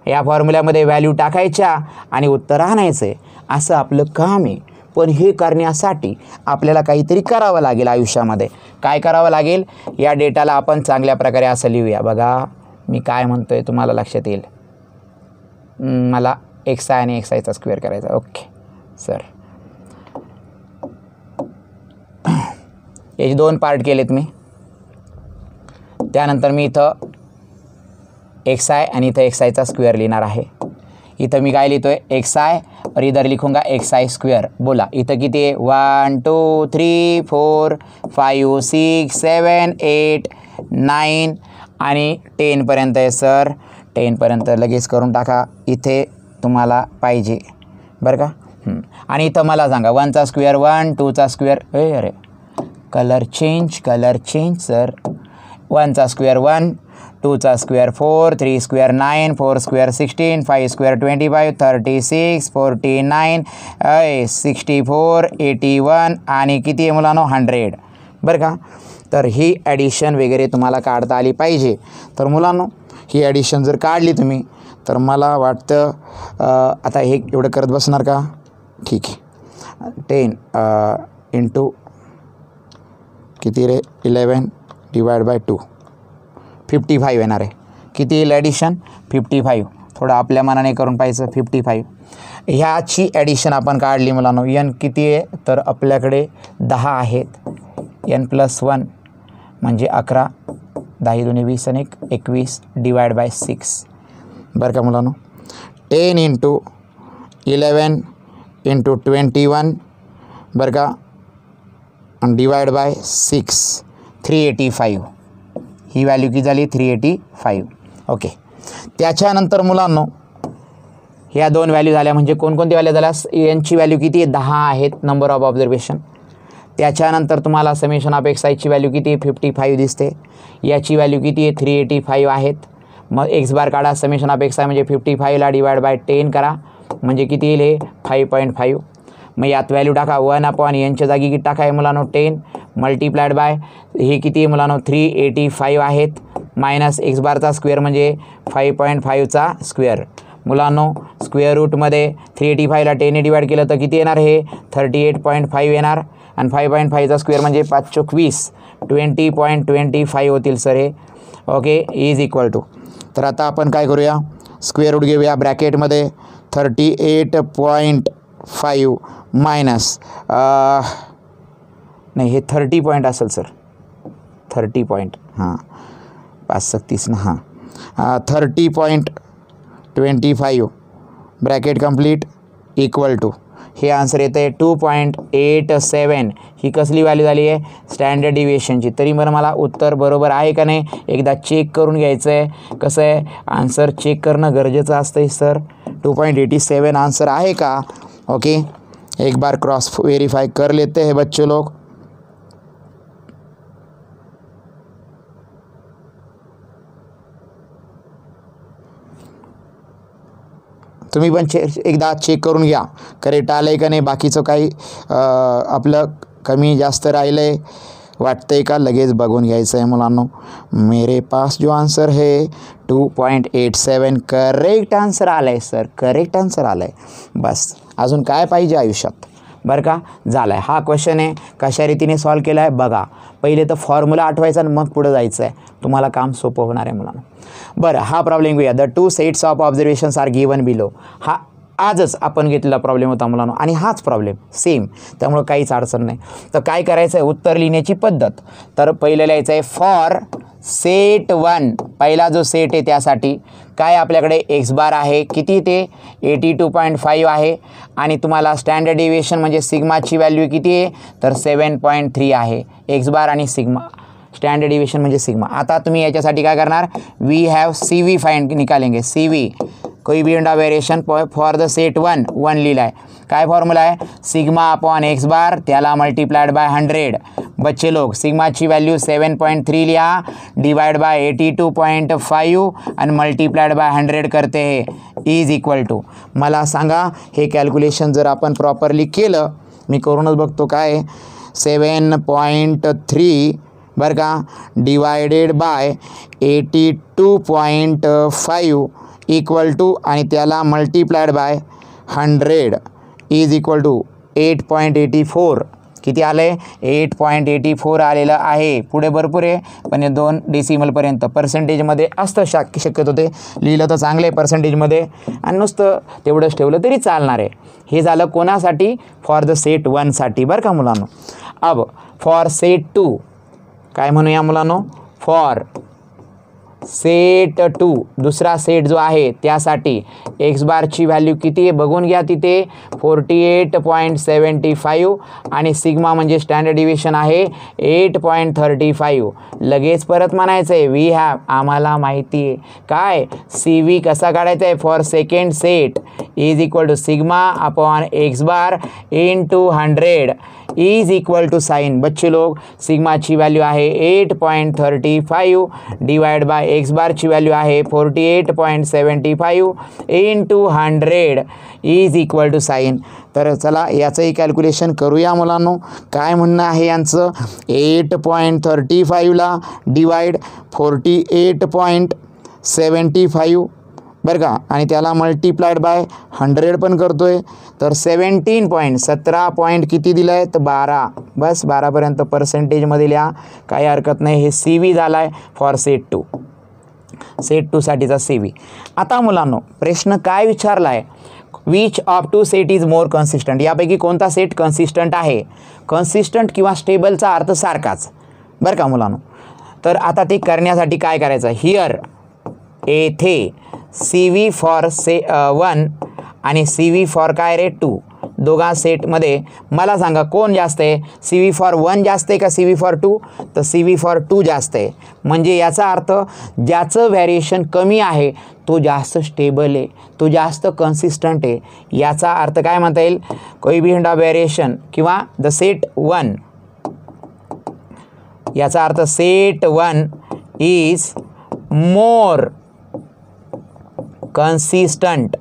या फॉर्म्युल्यामध्ये व्हॅल्यू टाकायच्या आणि उत्तर आणायचं आहे. असं आपलं काम आहे. पण हे करण्यासाठी आपल्याला काहीतरी करावं लागेल आयुष्यामध्ये. काय करावं लागेल? या डेटाला आपण चांगल्या प्रकारे असं लिहूया. बघा मी काय म्हणतो आहे तुम्हाला लक्षात येईल. मला xi आणि xi चा स्क्वेअर करायचा. ओके सर, याचे 2 पार्ट केलेत मी. त्यानंतर मी इथं xi आणि इथं xi चा स्क्वेअर लिहिणार आहे. इथं मी काय लिहितोय xi और इधर लिखूंगा xi स्क्वेअर. बोला इथं किती आहे? 1 2 3 4 5 6 7 8 9 आणि 10 पर्यंत आहे सर. 10 पर्यंत लगेच करून टाका इथे तुम्हाला पाहिजे बरं का. आणि इथं मला सांगा 1 चा स्क्वेअर 1 2 चा स्क्वेअर अरे कलर चेंज सर. 1 चा स्क्वेअर 1 2 चा स्क्वेअर 4 3 स्क्वेअर 9 4 स्क्वेअर 16 5 स्क्वेअर 25 36 49 64 81 आणि किती आहे मुलांनो 100 बरं का. तर ही ॲडिशन वगैरे तुम्हाला काढता आली पाहिजे. तर मुलांनो ही ॲडिशन जर काढली तुम्ही तर मला वाटतं आता हे एवढं करत बसणार का? ठीक आहे. 10 इंटू किती रे 11 डिवाइड बाय 2 55 येणार आहे. किती येईल ॲडिशन? 55. थोडं आपल्या मनाने करून पाहिजे 55. ह्याची ॲडिशन आपण काढली मुलांनो. n किती आहे? तर आपल्याकडे 10 आहेत. n + 1 म्हणजे 11, 10 2 20 आणि 21 डिवाइड बाय 6 बरं का मुलांनो. 10 इंटू 11 इंटू 21 बरं का आणि डिवाइड बाय 6 385. ही व्हॅल्यू किती झाली? 385. ओके. त्याच्यानंतर मुलांनो ह्या दोन व्हॅल्यू झाल्या, म्हणजे कोणकोणती व्हॅल्यू झाल्या, यांची व्हॅल्यू किती आहे 10 आहेत, नंबर ऑफ ऑब्झर्वेशन. त्याच्यानंतर तुम्हाला समेशन ऑफ एक्स आयची व्हॅल्यू किती आहे 55 दिसते, याची व्हॅल्यू किती आहे 385 आहेत. मग एक्स बार काढा, समेशन ऑफ एक्स आय म्हणजे 55ला डिवाइड बाय 10 करा, म्हणजे किती येईल हे 5.5. मग यात व्हॅल्यू टाका 1 यांच्या जागी किती टाका आहे मुलांनो 10 मल्टिप्लाइड बाय हे किती आहे मुलांनो 385 आहेत, मायनस एक्स बारचा स्क्वेअर म्हणजे 5.5चा स्क्वेअर. मुलांनो स्क्वेअर रूटमध्ये 385ला 10ने डिवाइड केलं तर किती येणार, हे 38.5 येणार, आणि 5.5चा स्क्वेअर म्हणजे 5 चोक 20 20.25 होतील सर हे. Okay, is equal to. तर आता आपण काय करूया, स्क्वेअर रूट घेऊया ब्रॅकेटमध्ये 38.5 मायनस नाही हे 30 पॉईंट असेल सर, 30 पॉईंट, हां 536 ना, हां 30.25 ब्रॅकेट कंप्लीट इक्वल टू हे आन्सर येतं आहे 2.87. ही कसली व्हॅल्यू झाली आहे, स्टँडर्ड डिव्हिएशनची. तरी मला उत्तर बरोबर आहे का नाही एकदा चेक करून घ्यायचं आहे. कसं आहे, आन्सर चेक करणं गरजेचं असतं सर. 2.87 आन्सर आहे का. ओके, एक बार क्रॉस वेरीफाई कर लेते हैं बच्चे लोग. तुम्ही पण एकदा चेक करून घ्या करेक्ट आलं आहे का नाही, बाकीचं काही आपलं कमी जास्त राहिलं आहे वाटतंय का, लगेच बघून घ्यायचं आहे मुलांनो. मेरे पास जो आन्सर है 2.87 करेक्ट आन्सर आलं आहे सर, करेक्ट आन्सर आलं आहे. बस अजून काय पाहिजे आयुष्यात, बरं का. झालं आहे हा क्वेश्चन आहे, कशा रीतीने सॉल्व केला आहे बघा. पहिले तर फॉर्म्युला आठवायचा आणि मग पुढं जायचं आहे, तुम्हाला काम सोपं होणार आहे मुलांना. बरं हा प्रॉब्लेम घेऊया. The 2 sets of observations are given below. हा आजच आपण घेतलेला प्रॉब्लेम होता मुलांनो, आणि हाच प्रॉब्लेम सेम, त्यामुळं काहीच अडचण नाही. तर काय करायचं आहे, उत्तर लिहिण्याची पद्धत. तर पहिलं लिहायचं आहे फॉर सेट 1, पहिला जो सेट आहे त्यासाठी काय आपल्याकडे एक्स बार आहे, किती ते 82.5 आहे, आणि तुम्हाला स्टँडर्ड डिव्हिएशन म्हणजे सिग्माची व्हॅल्यू किती आहे तर 7.3 आहे. एक्स बार आणि सिग्मा, स्टँडर्ड डिव्हिएशन म्हणजे सिग्मा. आता तुम्ही याच्यासाठी काय करणार, we have C V find निकालेंगे. सी व्ही कोई भी इंडा वेरिएशन फॉर द सेट 1 लिहिला आहे. काय फॉर्म्युला आहे, सिग्मा अपॉन एक्स बार त्याला मल्टीप्लाइड बाय 100. बच्चे लोग सिग्माची व्हॅल्यू 7.3 लिहा, डिवाइड बाय 82.5 आणि मल्टीप्लाइड बाय 100 करते हे, इज इक्वल टू. मला सांगा हे कॅल्क्युलेशन जर आपण प्रॉपरली केलं, मी करूनच बघतो काय 7.3 बरं का, डिवायडेड बाय 82.5 इक्वल टू आणि त्याला multiplied by 100 is equal to 8.84. किती आलं आहे 8.84 आलेलं आहे. पुढे भरपूर आहे पण हे 2 डेसिमलपर्यंत. पर्सेंटेजमध्ये असतं शक्यतो ते लिहिलं तर चांगलं आहे पर्सेंटेजमध्ये, आणि नुसतं तेवढंच ठेवलं तरी चालणार आहे. हे झालं कोणासाठी, फॉर द सेट 1साठी बरं का मुलांनो. अब फॉर सेट 2 काय म्हणूया मुलांनो, फॉर सेट 2 दुसरा सेट जो आहे त्यासाठी एक्स बारची व्हॅल्यू किती आहे बघून घ्या, तिथे 48.75 आणि सिग्मा म्हणजे स्टँडर्ड डिव्हिएशन आहे 8.35. लगेच परत म्हणायचं आहे वी हॅव, आम्हाला माहिती आहे काय सी व्ही कसा काढायचा आहे, for second set is equal to sigma upon X bar into 100 is equal to sign. बच्चे लोग सिग्माची व्हॅल्यू आहे 8.35 डिवाइड बाय एक्स बारची व्हॅल्यू आहे 48.75 into 100 is equal to sign. तर चला याचंही कॅल्क्युलेशन करूया मुलांनो. काय म्हणणं आहे यांचं, 8.35ला डिवाइड 48.75 बरं का, आणि त्याला मल्टीप्लाइड बाय 100 पण करतो आहे, तर 17 किती दिलं आहे तर 12. बस 12पर्यंत पर्सेंटेजमध्ये लिहा, काही हरकत नाही. हे सी व्ही झाला आहे फॉर सेट 2, सेट 2साठीचा सी व्ही. आता मुलांनो प्रश्न काय विचारला आहे, which of 2 set is more consistent. यापैकी कोणता सेट कन्सिस्टंट आहे. कन्सिस्टंट किंवा स्टेबलचा अर्थ सारखाच बरं का मुलांनो. तर आता ते करण्यासाठी काय करायचं, हिअर येथे सी व्ही फॉर 1 आणि CV फॉर काय रे 2, दोघा सेटमध्ये मला सांगा कोण जास्त आहे, CV फॉर 1 जास्त आहे का CV फॉर 2? तर CV फॉर 2 जास्त आहे. म्हणजे याचा अर्थ ज्याचं व्हॅरिएशन कमी आहे तो जास्त स्टेबल आहे, तो जास्त कन्सिस्टंट आहे. याचा अर्थ काय म्हणता येईल, कोएफिशिएंट ऑफ व्हॅरिएशन किंवा द सेट 1, याचा अर्थ सेट 1 इज मोर कन्सिस्टंट.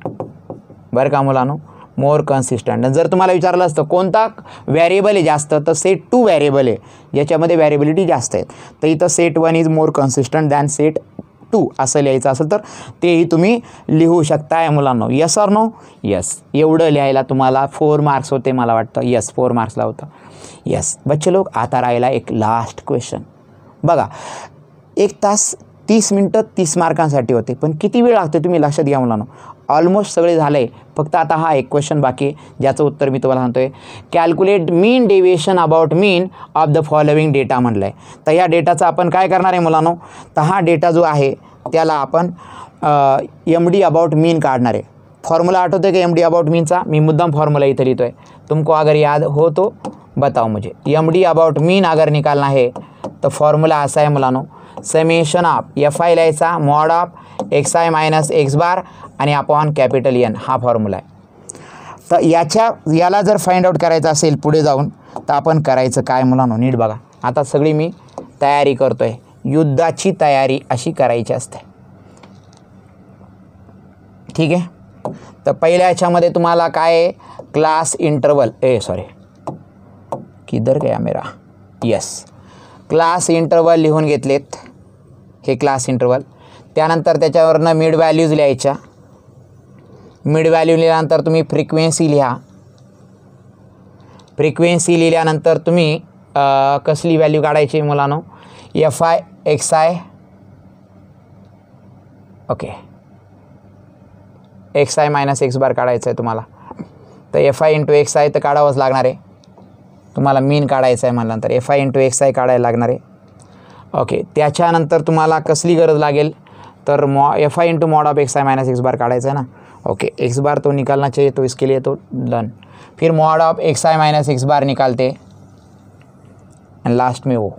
बरं का मुलांनो, मोर कन्सिस्टंट. जर तुम्हाला विचारलं असतं कोणता व्हॅरिएबल आहे जास्त, तर सेट 2 व्हॅरिएबल आहे ज्याच्यामध्ये व्हॅरिएबिलिटी जास्त आहेत. तर इथं set 1 is more consistent than set 2 असं लिहायचं असेल तर तेही तुम्ही लिहू शकताय मुलांनो. Yes or no? यस. एवढं लिहायला तुम्हाला 4 मार्क्स होते मला वाटतं. यस, 4 मार्क्सला होतं. यस बच्चे लोक, आता राहिला एक लास्ट क्वेश्चन. बघा 1 तास 30 मिनटं 30 मार्कांसाठी होते, पण किती वेळ लागतो तुम्ही लक्षात घ्या मुलांनो. ऑलमोस्ट सगळे झालं आहे, फक्त आता हा एक क्वेश्चन बाकी आहे ज्याचं उत्तर मी तुम्हाला सांगतो आहे. Calculate mean deviation about mean of the following data म्हटलं आहे. तर या डेटाचा आपण काय करणार आहे मुलांनो, तर हा डेटा जो आहे त्याला आपण MD अबाउट मीन काढणार आहे. फॉर्म्युला आठवतो का MD अबाउट मीनचा? मी मुद्दाम फॉर्म्युला इथं लिहितो आहे, तुमको अगर याद हो तो बताओ मुझे. MD अबाउट मीन अगर निकालना है तो फॉर्म्युला असा आहे मुलांनो, समेशन ऑफ FI लिहायचा, mod of XI minus X बार आणि अपॉन कॅपिटल N, हा फॉर्म्युला आहे. तर याला जर फाइंड आउट करायचं असेल पुढे जाऊन तर आपण करायचं काय मुलांनो, नीट बघा. आता सगळी मी तयारी करतो आहे, युद्धाची तयारी अशी करायची असते. ठीक आहे. तर पहिल्या याच्यामध्ये तुम्हाला काय आहे, क्लास इंटरवल, किधर गया मेरा, यस, क्लास इंटरवल लिहून घेतलेत, हे क्लास इंटरवल. त्यानंतर त्याच्यावरनं मिड व्हॅल्यूज लिहायच्या. मिड व्हॅल्यू लिहिल्यानंतर तुम्ही फ्रिक्वेन्सी लिहा. फ्रिक्वेन्सी लिहिल्यानंतर तुम्ही कसली व्हॅल्यू काढायची मुलांनो, FI XI, okay, XI minus X बार काढायचं आहे तुम्हाला. तर FI इंटू XI तर काढावंच लागणार आहे तुम्हाला. मीन काढायचं आहे म्हणल्यानंतर FI इंटू XI काढायला लागणार आहे. ओके, त्याच्यानंतर तुम्हाला कसली गरज लागेल, तर FI into mod of XI minus X बार काढायचा है ना. ओके, X बार तो निकालना चाहिए, तो इसके लिए तो डन. फिर mod of XI minus X बार निकालते आणि लास्ट में वो.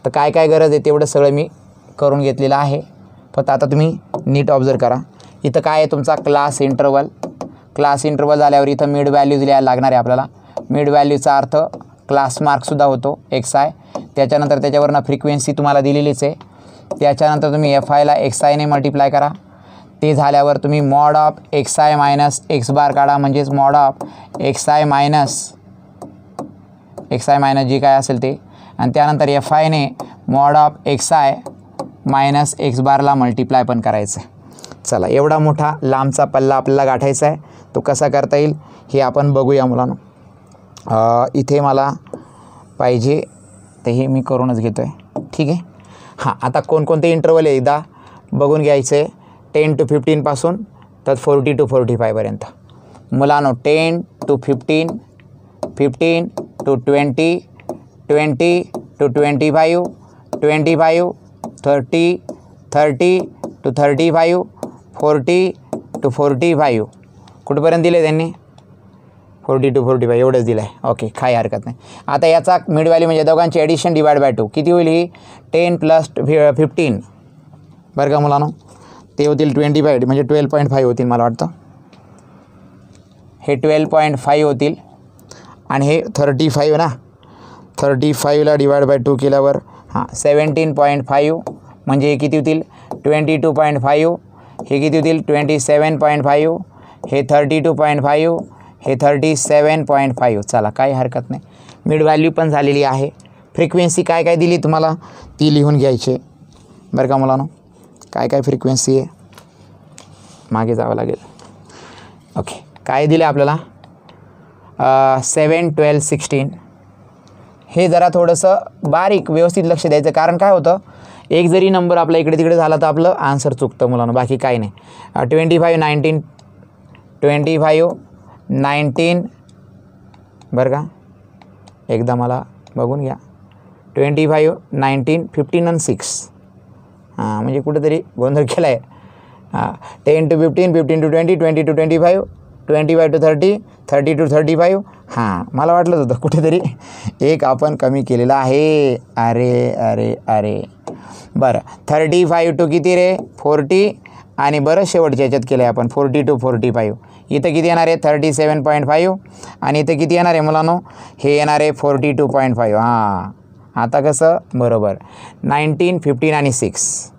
तर काय काय गरज आहे तेवढं सगळं मी करून घेतलेलं आहे. फक्त आता तुम्ही नीट ऑब्झर्व करा. इथं काय आहे तुमचा क्लास इंटरवल. क्लास इंटरवल झाल्यावर इथं मिड व्हॅल्यूज लिहायला लागणार आहे आपल्याला. मिड व्हॅल्यूचा अर्थ क्लास मार्कसुद्धा होतो XI. त्याच्यानंतर त्याच्यावरनं फ्रिक्वेन्सी तुम्हाला दिलेलीच आहे. त्याच्यानंतर तुम्ही FIला XIने मल्टिप्लाय करा. ते झाल्यावर तुम्ही mod of XI minus X bar काढा, म्हणजेच मॉड ऑफ XI मायनस जी काय असेल ते. आणि त्यानंतर FIने mod of XI minus X बारला मल्टिप्लाय पण करायचं आहे. चला, एवढा मोठा लांबचा पल्ला आपल्याला गाठायचा आहे. तो कसा करता येईल हे आपण बघूया मुलांनो. इथे मला पाहिजे तर हे मी करूनच घेतो आहे. ठीक आहे. हां, आता कोणकोणते इंटरवल आहे एकदा बघून घ्यायचं आहे. 10 to 15 पासून तर 40 to 45पर्यंत मुलांनो. 10 to 15, 15 to 20, 20 to 25, 25, 30, 30 to 35, 40 to 45. कुठपर्यंत दिले त्यांनी? 40 to 45 एवढंच दिलं आहे. ओके, काही हरकत नाही. आता याचा मिड व्हॅल्यू म्हणजे दोघांची ॲडिशन डिवाइड बाय 2 किती होईल? ही 10 प्लस 15 बरं का मुलांनो, ते होतील 25 म्हणजे 12.5 होतील मला वाटतं. हे 12.5 होतील आणि हे 35 ना. 35ला डिवाइड बाय 2 केल्यावर 17.5 म्हणजे हे किती होतील? 22.5. हे किती होतील? 27.5. हे 32.5. हे 37.5. चला, काही हरकत नाही. मिड व्हॅल्यू पण झालेली आहे. फ्रिक्वेन्सी काय काय दिली तुम्हाला ती लिहून घ्यायची बरं का मुलांनो. काय काय फ्रिक्वेन्सी आहे मागे जावं लागेल. ओके, काय दिलं आपल्याला? 7, 12, 16. हे जरा थोडंसं बारीक व्यवस्थित लक्ष द्यायचं, कारण काय होतं, एक जरी नंबर आपला इकडे तिकडे झाला तर आपलं आन्सर चुकतं मुलांनो, बाकी काही नाही. 25, 19, 25, 19 बरं का, एकदा मला बघून घ्या. 25, 19, 15 आणि 6. म्हणजे कुठेतरी गोंधळ केला आहे. 10 to 15, 15 to 20, 20 to 25, 25 to 30, 30 to 35. हां, मला वाटलं होतं कुठेतरी एक आपण कमी केलेला आहे. अरे अरे अरे बरं, 35 to किती रे 40 आणि बरं शेवटच्या याच्यात केलं आहे आपण 40 to 45. इथं किती येणार आहे 37.5 आणि इथं किती येणार आहे मुलांनो, हे येणार आहे 42.5. हां, आता कसं बरोबर 19, 15 आणि 16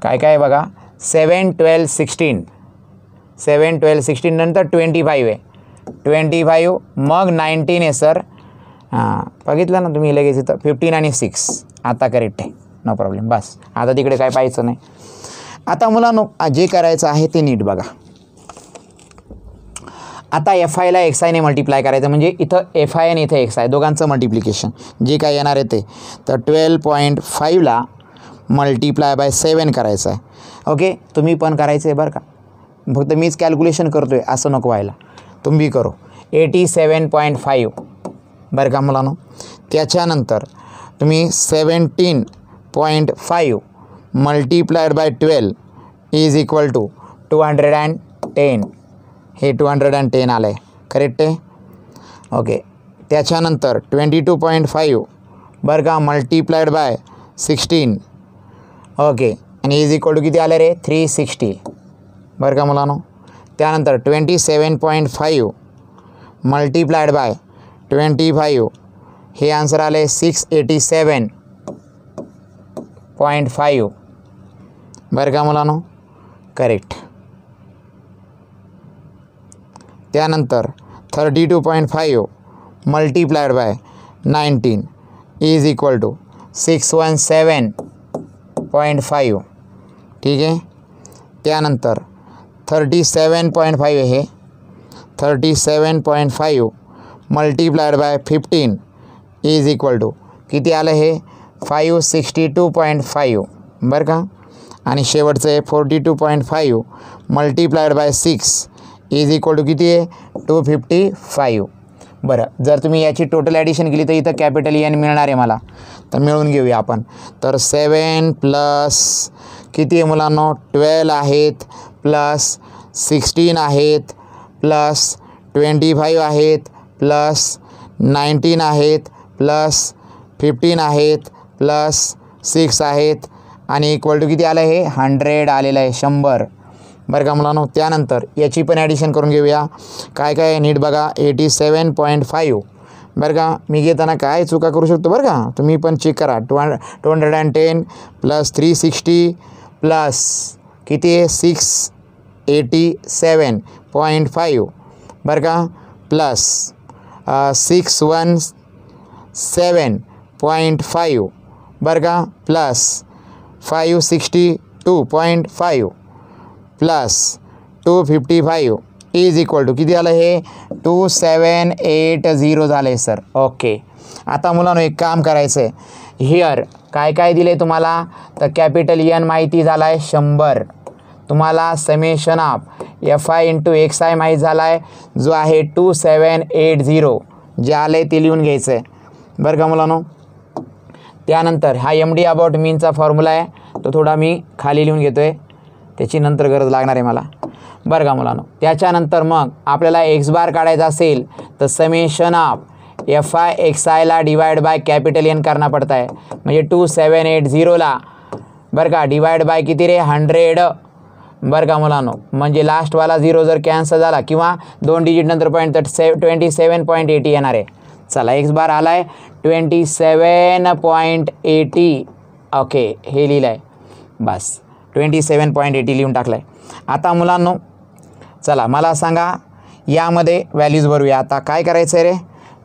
काय काय बघा 7, 12, 16 7, 12, 16 नंतर 25 आहे 25 मग 19 आहे सर. हां, बघितलं ना तुम्ही लगेच इथं 15 आणि 6. आता करेक्ट आहे, नो प्रॉब्लेम. बस आता तिकडे काय पाहायचं नाही. आता मुलांनो जे करायचं आहे ते नीट बघा. आता FI ला XI ने मल्टिप्लाय करायचं म्हणजे इथं FI आणि इथं XI दोघांचं मल्टिप्लिकेशन जे काय येणार आहे ते. तर 12.5 ला मल्टिप्लाय बाय 7 करायचं आहे. ओके, तुम्ही पण करायचं आहे बरं का, फक्त मीच कॅल्क्युलेशन करतो आहे असं नको व्हायला, तुम्ही करो. 87.5 बरं का मुलांनो. त्याच्यानंतर तुम्ही 17.5 multiplied by 12 is equal to 210. हे 210 आलं आहे, करेक्ट आहे. ओके, त्याच्यानंतर 22.5 बरं का मल्टिप्लायड बाय 16. ओके, आणि इज इक्वल टू किती आलं रे 360 बरं का मुलांनो. त्यानंतर 27.5 मल्टिप्लायड बाय 25 हे आन्सर आले 687.5 बरं का मुलांनो, करेक्ट. त्यानंतर 32.5 multiplied by 19 is equal to 617.5. ठीक आहे. त्यानंतर 37.5 हे 37.5 multiplied by 15 is equal to किती आलं हे 562.5 बरं का. आणि शेवटचं आहे 42.5 multiplied by 6 is equal to किती आहे 255. बरं, जर तुम्ही याची टोटल ॲडिशन केली तर इथं कॅपिटल N मिळणार आहे मला, तर मिळून घेऊया आपण. तर 7 प्लस किती आहे मुलांनो 12 आहेत प्लस 16 आहेत प्लस 25 आहेत प्लस 19 आहेत प्लस 15 आहेत प्लस 6 आहेत आणि इक्वल टू किती आलं हे 100 आलेलं आहे 100 बरं का मुलांनो. त्यानंतर याची पण ॲडिशन करून घेऊया. काय काय नीट बघा 87.5 बरं का. मी घेताना काय चुका करू शकतो बरं का, तुम्ही पण चेक करा. 210 प्लस 360 प्लस किती आहे 687.5 बरं का प्लस 617.5 बरं का plus 562.5 plus 255 is equal to किती आलं हे 2780 झालं आहे सर. ओके, आता मुलांनो एक काम करायचं आहे. हिअर काय काय दिलं आहे तुम्हाला, तर कॅपिटल N माहिती झाला आहे 100. तुम्हाला summation of FI into XI माहीत झाला आहे जो आहे 2780 जे आलं आहे ते लिहून घ्यायचं आहे बरं का मुलांनो. त्यानंतर हा MD अबाउट मीनचा फॉर्म्युला आहे तो थोडा मी खाली लिहून घेतो आहे, त्याची नंतर गरज लागणार आहे मला बरं का मुलांनो. त्याच्यानंतर मग आपल्याला X बार काढायचा असेल तर समेशन ऑफ FI XI ला डिवाइड बाय कॅपिटल N करना पडता है, म्हणजे 2780 ला बरं का डिवाइड बाय किती रे 100 बरं का मुलांनो. म्हणजे लास्टवाला 0 जर कॅन्सल झाला किंवा 2 डिजिट नंतर पॉईंट तर 27.80 येणार आहे. चला X बार आला आहे 27.80. ओके, हे लिहिलं आहे बस 27.80 लिहून टाकलं आहे. आता मुलांनो चला मला सांगा यामध्ये व्हॅल्यूज भरूया. आता काय करायचं आहे रे,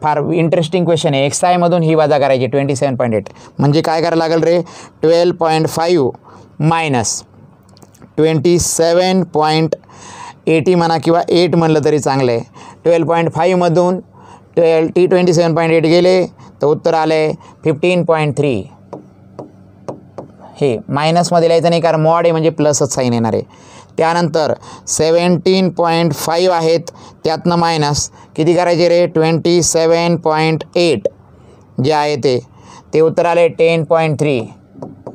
फार इंटरेस्टिंग क्वेश्चन आहे. XI मधून ही वजा करायची 27.8 म्हणजे काय करायला लागेल रे 12.5 मायनस 27.80 म्हणा किंवा 8 म्हणलं तरी चांगलं आहे. 12.5 मधून 27.8 गेले तर उत्तर आले 15.3. हे मायनसमध्ये लिहायचं नाही कारण मॉड आहे म्हणजे प्लसच साईन येणार आहे. त्यानंतर 17.5 आहेत त्यातनं मायनस किती करायचे रे 27.8 जे आहे ते. ते उत्तर आले 10.3.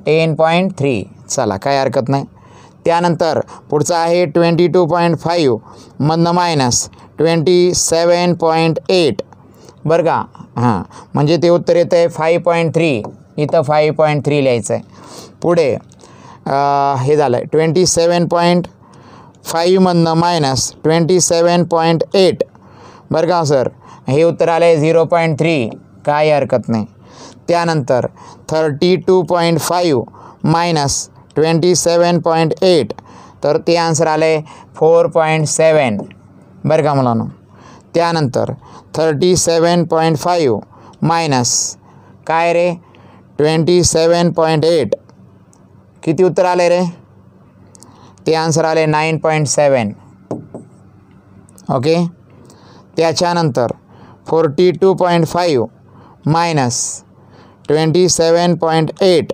10.3. चला काय हरकत नाही. त्यानंतर पुढचा आहे 22.5 मधनं मायनस 27.8 बरं का. हां म्हणजे ते उत्तर येतं आहे 5.3. इथं 5.3 लिहायचं आहे. पुढे हे झालं आहे 27.5 मधनं मायनस 27.8 बरं का सर. हे उत्तर आलं आहे 0.3. काय हरकत नाही. त्यानंतर 32.5 मायनस 27.8 तर ते आन्सर आलं आहे 4.7 बरं का मुलांनो. त्यानंतर 37.5 मायनस काय रे 27.8 किती उत्तर आले रे. ते आन्सर आले 9.7. ओके. त्याच्यानंतर 42.5 मायनस 27.8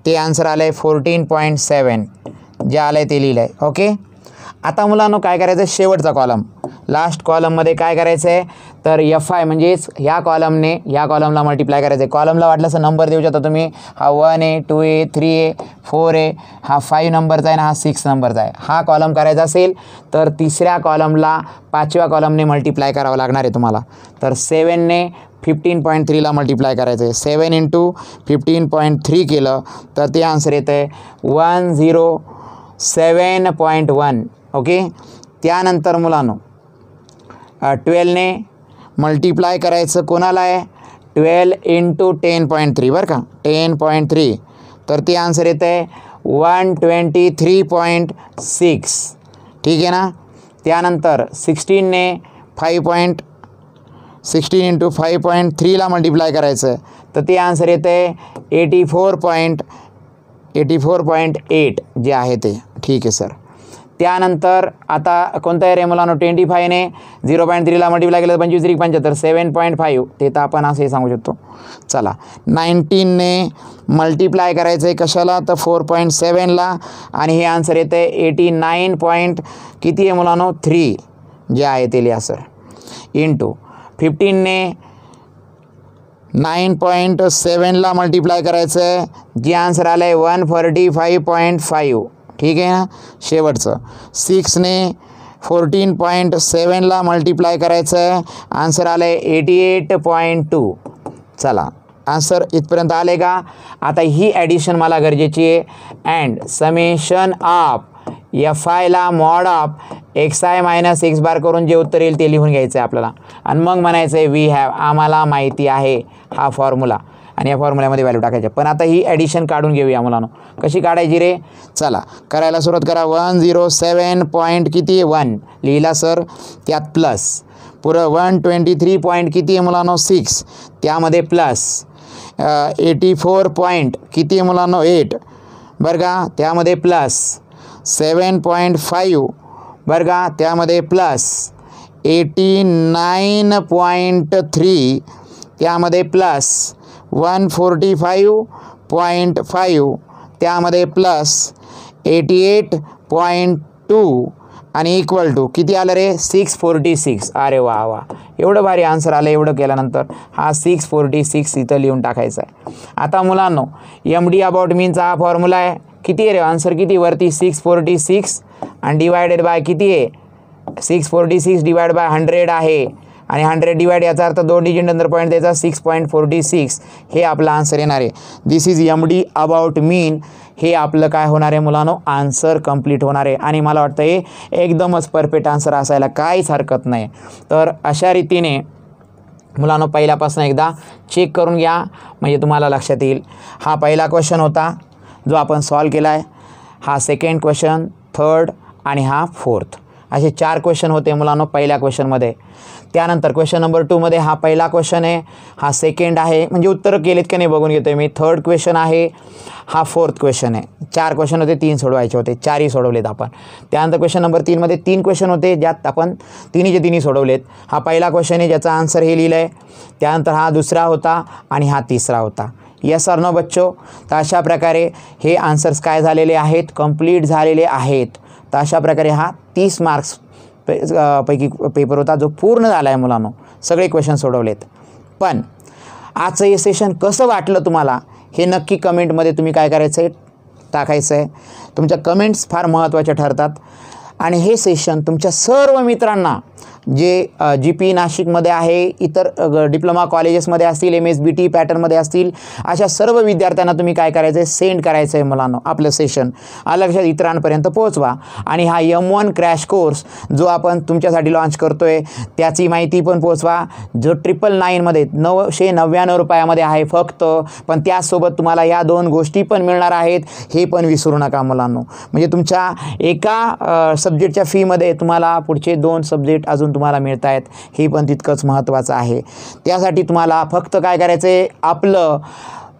ते आन्सर आलं आहे 14.7. जे आलं आहे ते लिहिलं आहे. ओके. आता मुलांनो काय करायचं आहे शेवटचा कॉलम लास्ट कॉलममध्ये काय करायचं आहे तर FI म्हणजेच ह्या कॉलमने ह्या कॉलमला मल्टिप्लाय करायचं आहे. कॉलमला वाटलंसं नंबर देऊ शकता तुम्ही. हा 1A 2A 3A 4A हा 5 नंबरचा आहे ना हा 6 नंबरचा आहे. हा कॉलम करायचा असेल तर तिसऱ्या कॉलमला 5व्या कॉलमने मल्टिप्लाय करावं लागणार आहे तुम्हाला. तर 7ने 15.3ला मल्टिप्लाय करायचं आहे. 7 × 15.3 केलं तर ते आन्सर येतं आहे 107.1. ओके. त्यानंतर मुलांनो 12ने मल्टिप्लाय करायचं कोणाला आहे 12 × 10.3 बरं का 10.3 तर ते आन्सर येतं आहे 123.6. ठीक आहे ना. त्यानंतर 16ने 16 × 5.3ला मल्टिप्लाय करायचं तर ते आन्सर येतं आहे 84.8 जे आहे ते. ठीक आहे सर. त्यानंतर आता कोणतं आहे रे मुलांनो 25ने 0.3ला मल्टिप्लाय केलं तर 25 × 75 7.5 ते तर आपण असंही सांगू शकतो. चला 19ने मल्टिप्लाय करायचं आहे कशाला तर 4.7ला आणि हे आन्सर येतं आहे 89. किती आहे मुलांनो 3 जे आहे ते लिहा सर. इंटू 15ने 9.7ला मल्टिप्लाय करायचं आहे जे आन्सर आलं आहे 145.5. ठीक आहे ना. शेवटचं 6ने 14.7ला मल्टिप्लाय करायचं आहे आन्सर आलं आहे 88.2. चला आन्सर इथपर्यंत आले का. आता ही ॲडिशन मला गरजेची आहे. अँड समेशन ऑफ FIला mod of XI - X bar करून जे उत्तर येईल ते लिहून घ्यायचं आहे आपल्याला आणि मग म्हणायचं आहे वी हॅव आम्हाला माहिती आहे हा फॉर्म्युला आणि या फॉर्म्युल्यामध्ये व्हॅल्यू टाकायचे. पण आता ही ॲडिशन काढून घेऊया मुलांनो. कशी काढायची रे. चला करायला सुरुवात करा. 107 पॉईंट किती 1 लिहिला सर त्यात प्लस पुरं 123 पॉईंट किती आहे मुलांनो 6 त्यामध्ये प्लस 84 पॉईंट किती आहे मुलांनो 8 बरं का त्यामध्ये प्लस 7.5 बरं का त्यामध्ये प्लस 89.3 त्यामध्ये प्लस 145.5 त्यामध्ये प्लस 88.2 आणि इक्वल टू किती आलं रे 646. अरे वा वा एवढं भारी आन्सर आलं. एवढं केल्यानंतर हा 646 इथं लिहून टाकायचा आहे. आता मुलांनो MD अबाउट मीनचा हा फॉर्म्युला आहे. किती आहे रे आन्सर किती वरती 646 आणि डिवायडेड बाय किती आहे 646 डिवाइड बाय 100 आहे आणि 100 डिवाइड याचा अर्थ 2 डिजिट नंतर पॉईंट द्यायचा 6.46 हे आपलं आन्सर येणार आहे. दिस इज MD अबाउट मीन. हे आपलं काय होणार आहे मुलांनो आन्सर कंप्लीट होणार आहे आणि मला वाटतं हे एकदमच परफेक्ट आन्सर असायला काहीच हरकत नाही. तर अशा रीतीने मुलांनो पहिल्यापासून एकदा चेक करून घ्या म्हणजे तुम्हाला लक्षात येईल. हा पहिला क्वेश्चन होता जो आपण सॉल्व केला आहे. हा सेकंड क्वेश्चन थर्ड आणि हा फोर्थ असे 4 क्वेश्चन होते मुलांनो पहिल्या क्वेश्चनमध्ये. त्यानंतर क्वेश्चन नंबर 2मध्ये हा पहिला क्वेश्चन आहे हा सेकंड आहे म्हणजे उत्तरं केलेत का नाही बघून घेतो आहे मी. थर्ड क्वेश्चन आहे हा फोर्थ क्वेश्चन आहे. 4 क्वेश्चन होते 3 सोडवायचे होते 4ही सोडवलेत आपण. त्यानंतर क्वेश्चन नंबर 3मध्ये 3 क्वेश्चन होते ज्यात आपण तिन्हीचे तिन्ही सोडवलेत. हा पहिला क्वेश्चन आहे ज्याचा आन्सर हे लिहिलं आहे. त्यानंतर हा दुसरा होता आणि हा तिसरा होता. यस और नो बच्चो. तर अशा प्रकारे हे आन्सर्स काय झालेले आहेत कंप्लीट झालेले आहेत. तर अशा प्रकारे हा 30 मार्क्स पैकी पेपर होता जो पूर्ण झाला आहे मुलांनो. सगळे क्वेश्चन सोडवलेत. पण आजचं हे सेशन कसं वाटलं तुम्हाला हे नक्की कमेंटमध्ये तुम्ही काय करायचं आहे, टाकायचं आहे. तुमच्या कमेंट्स फार महत्त्वाच्या ठरतात. आणि हे सेशन तुमच्या सर्व मित्रांना जे GP नाशिकमध्ये आहे, इतर डिप्लोमा कॉलेजेसमध्ये असतील, MSBT पॅटर्नमध्ये असतील, अशा सर्व विद्यार्थ्यांना तुम्ही काय करायचं आहे, सेंड करायचं आहे मुलांनो आपलं सेशन. लक्षात इतरांपर्यंत पोहोचवा. आणि हा M1 क्रॅश कोर्स जो आपण तुमच्यासाठी लॉन्च करतो आहे त्याची माहिती पण पोहोचवा, जो 999मध्ये 999 रुपयामध्ये आहे फक्त. पण त्याचसोबत तुम्हाला या 2 गोष्टी पण मिळणार आहेत, हे पण विसरू नका मुलांनो. म्हणजे तुमच्या एका सब्जेक्टच्या फीमध्ये तुम्हाला पुढचे 2 सब्जेक्ट अजून तुम्हाला मिळत आहेत, हे पण तितकंच महत्त्वाचं आहे. त्यासाठी तुम्हाला फक्त काय करायचं आहे, आपलं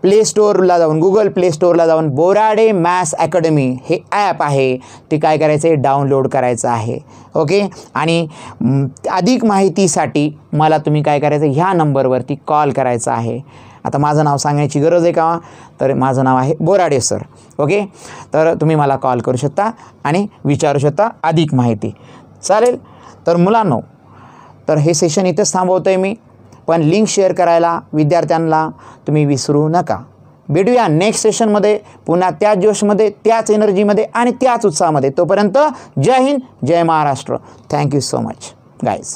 प्ले स्टोअरला जाऊन, गुगल प्ले स्टोअरला जाऊन बोराडे मॅथ्स अकॅडमी हे ॲप आहे ते काय करायचं आहे, डाउनलोड करायचं आहे. ओके. आणि अधिक माहितीसाठी मला तुम्ही काय करायचं, ह्या नंबरवरती कॉल करायचा आहे. आता माझं नाव सांगायची गरज आहे का, तर माझं नाव आहे बोराडे सर. ओके. तर तुम्ही मला कॉल करू शकता आणि विचारू शकता अधिक माहिती. चालेल. तर मुलांनो, तर हे सेशन इथंच थांबवतो आहे मी, पण लिंक शेअर करायला विद्यार्थ्यांना तुम्ही विसरू नका. भेटूया नेक्स्ट सेशनमध्ये पुन्हा त्याच जोशमध्ये, त्याच एनर्जीमध्ये आणि त्याच उत्साहामध्ये. तोपर्यंत जय हिंद, जय Maharashtra. Thank you so much guys.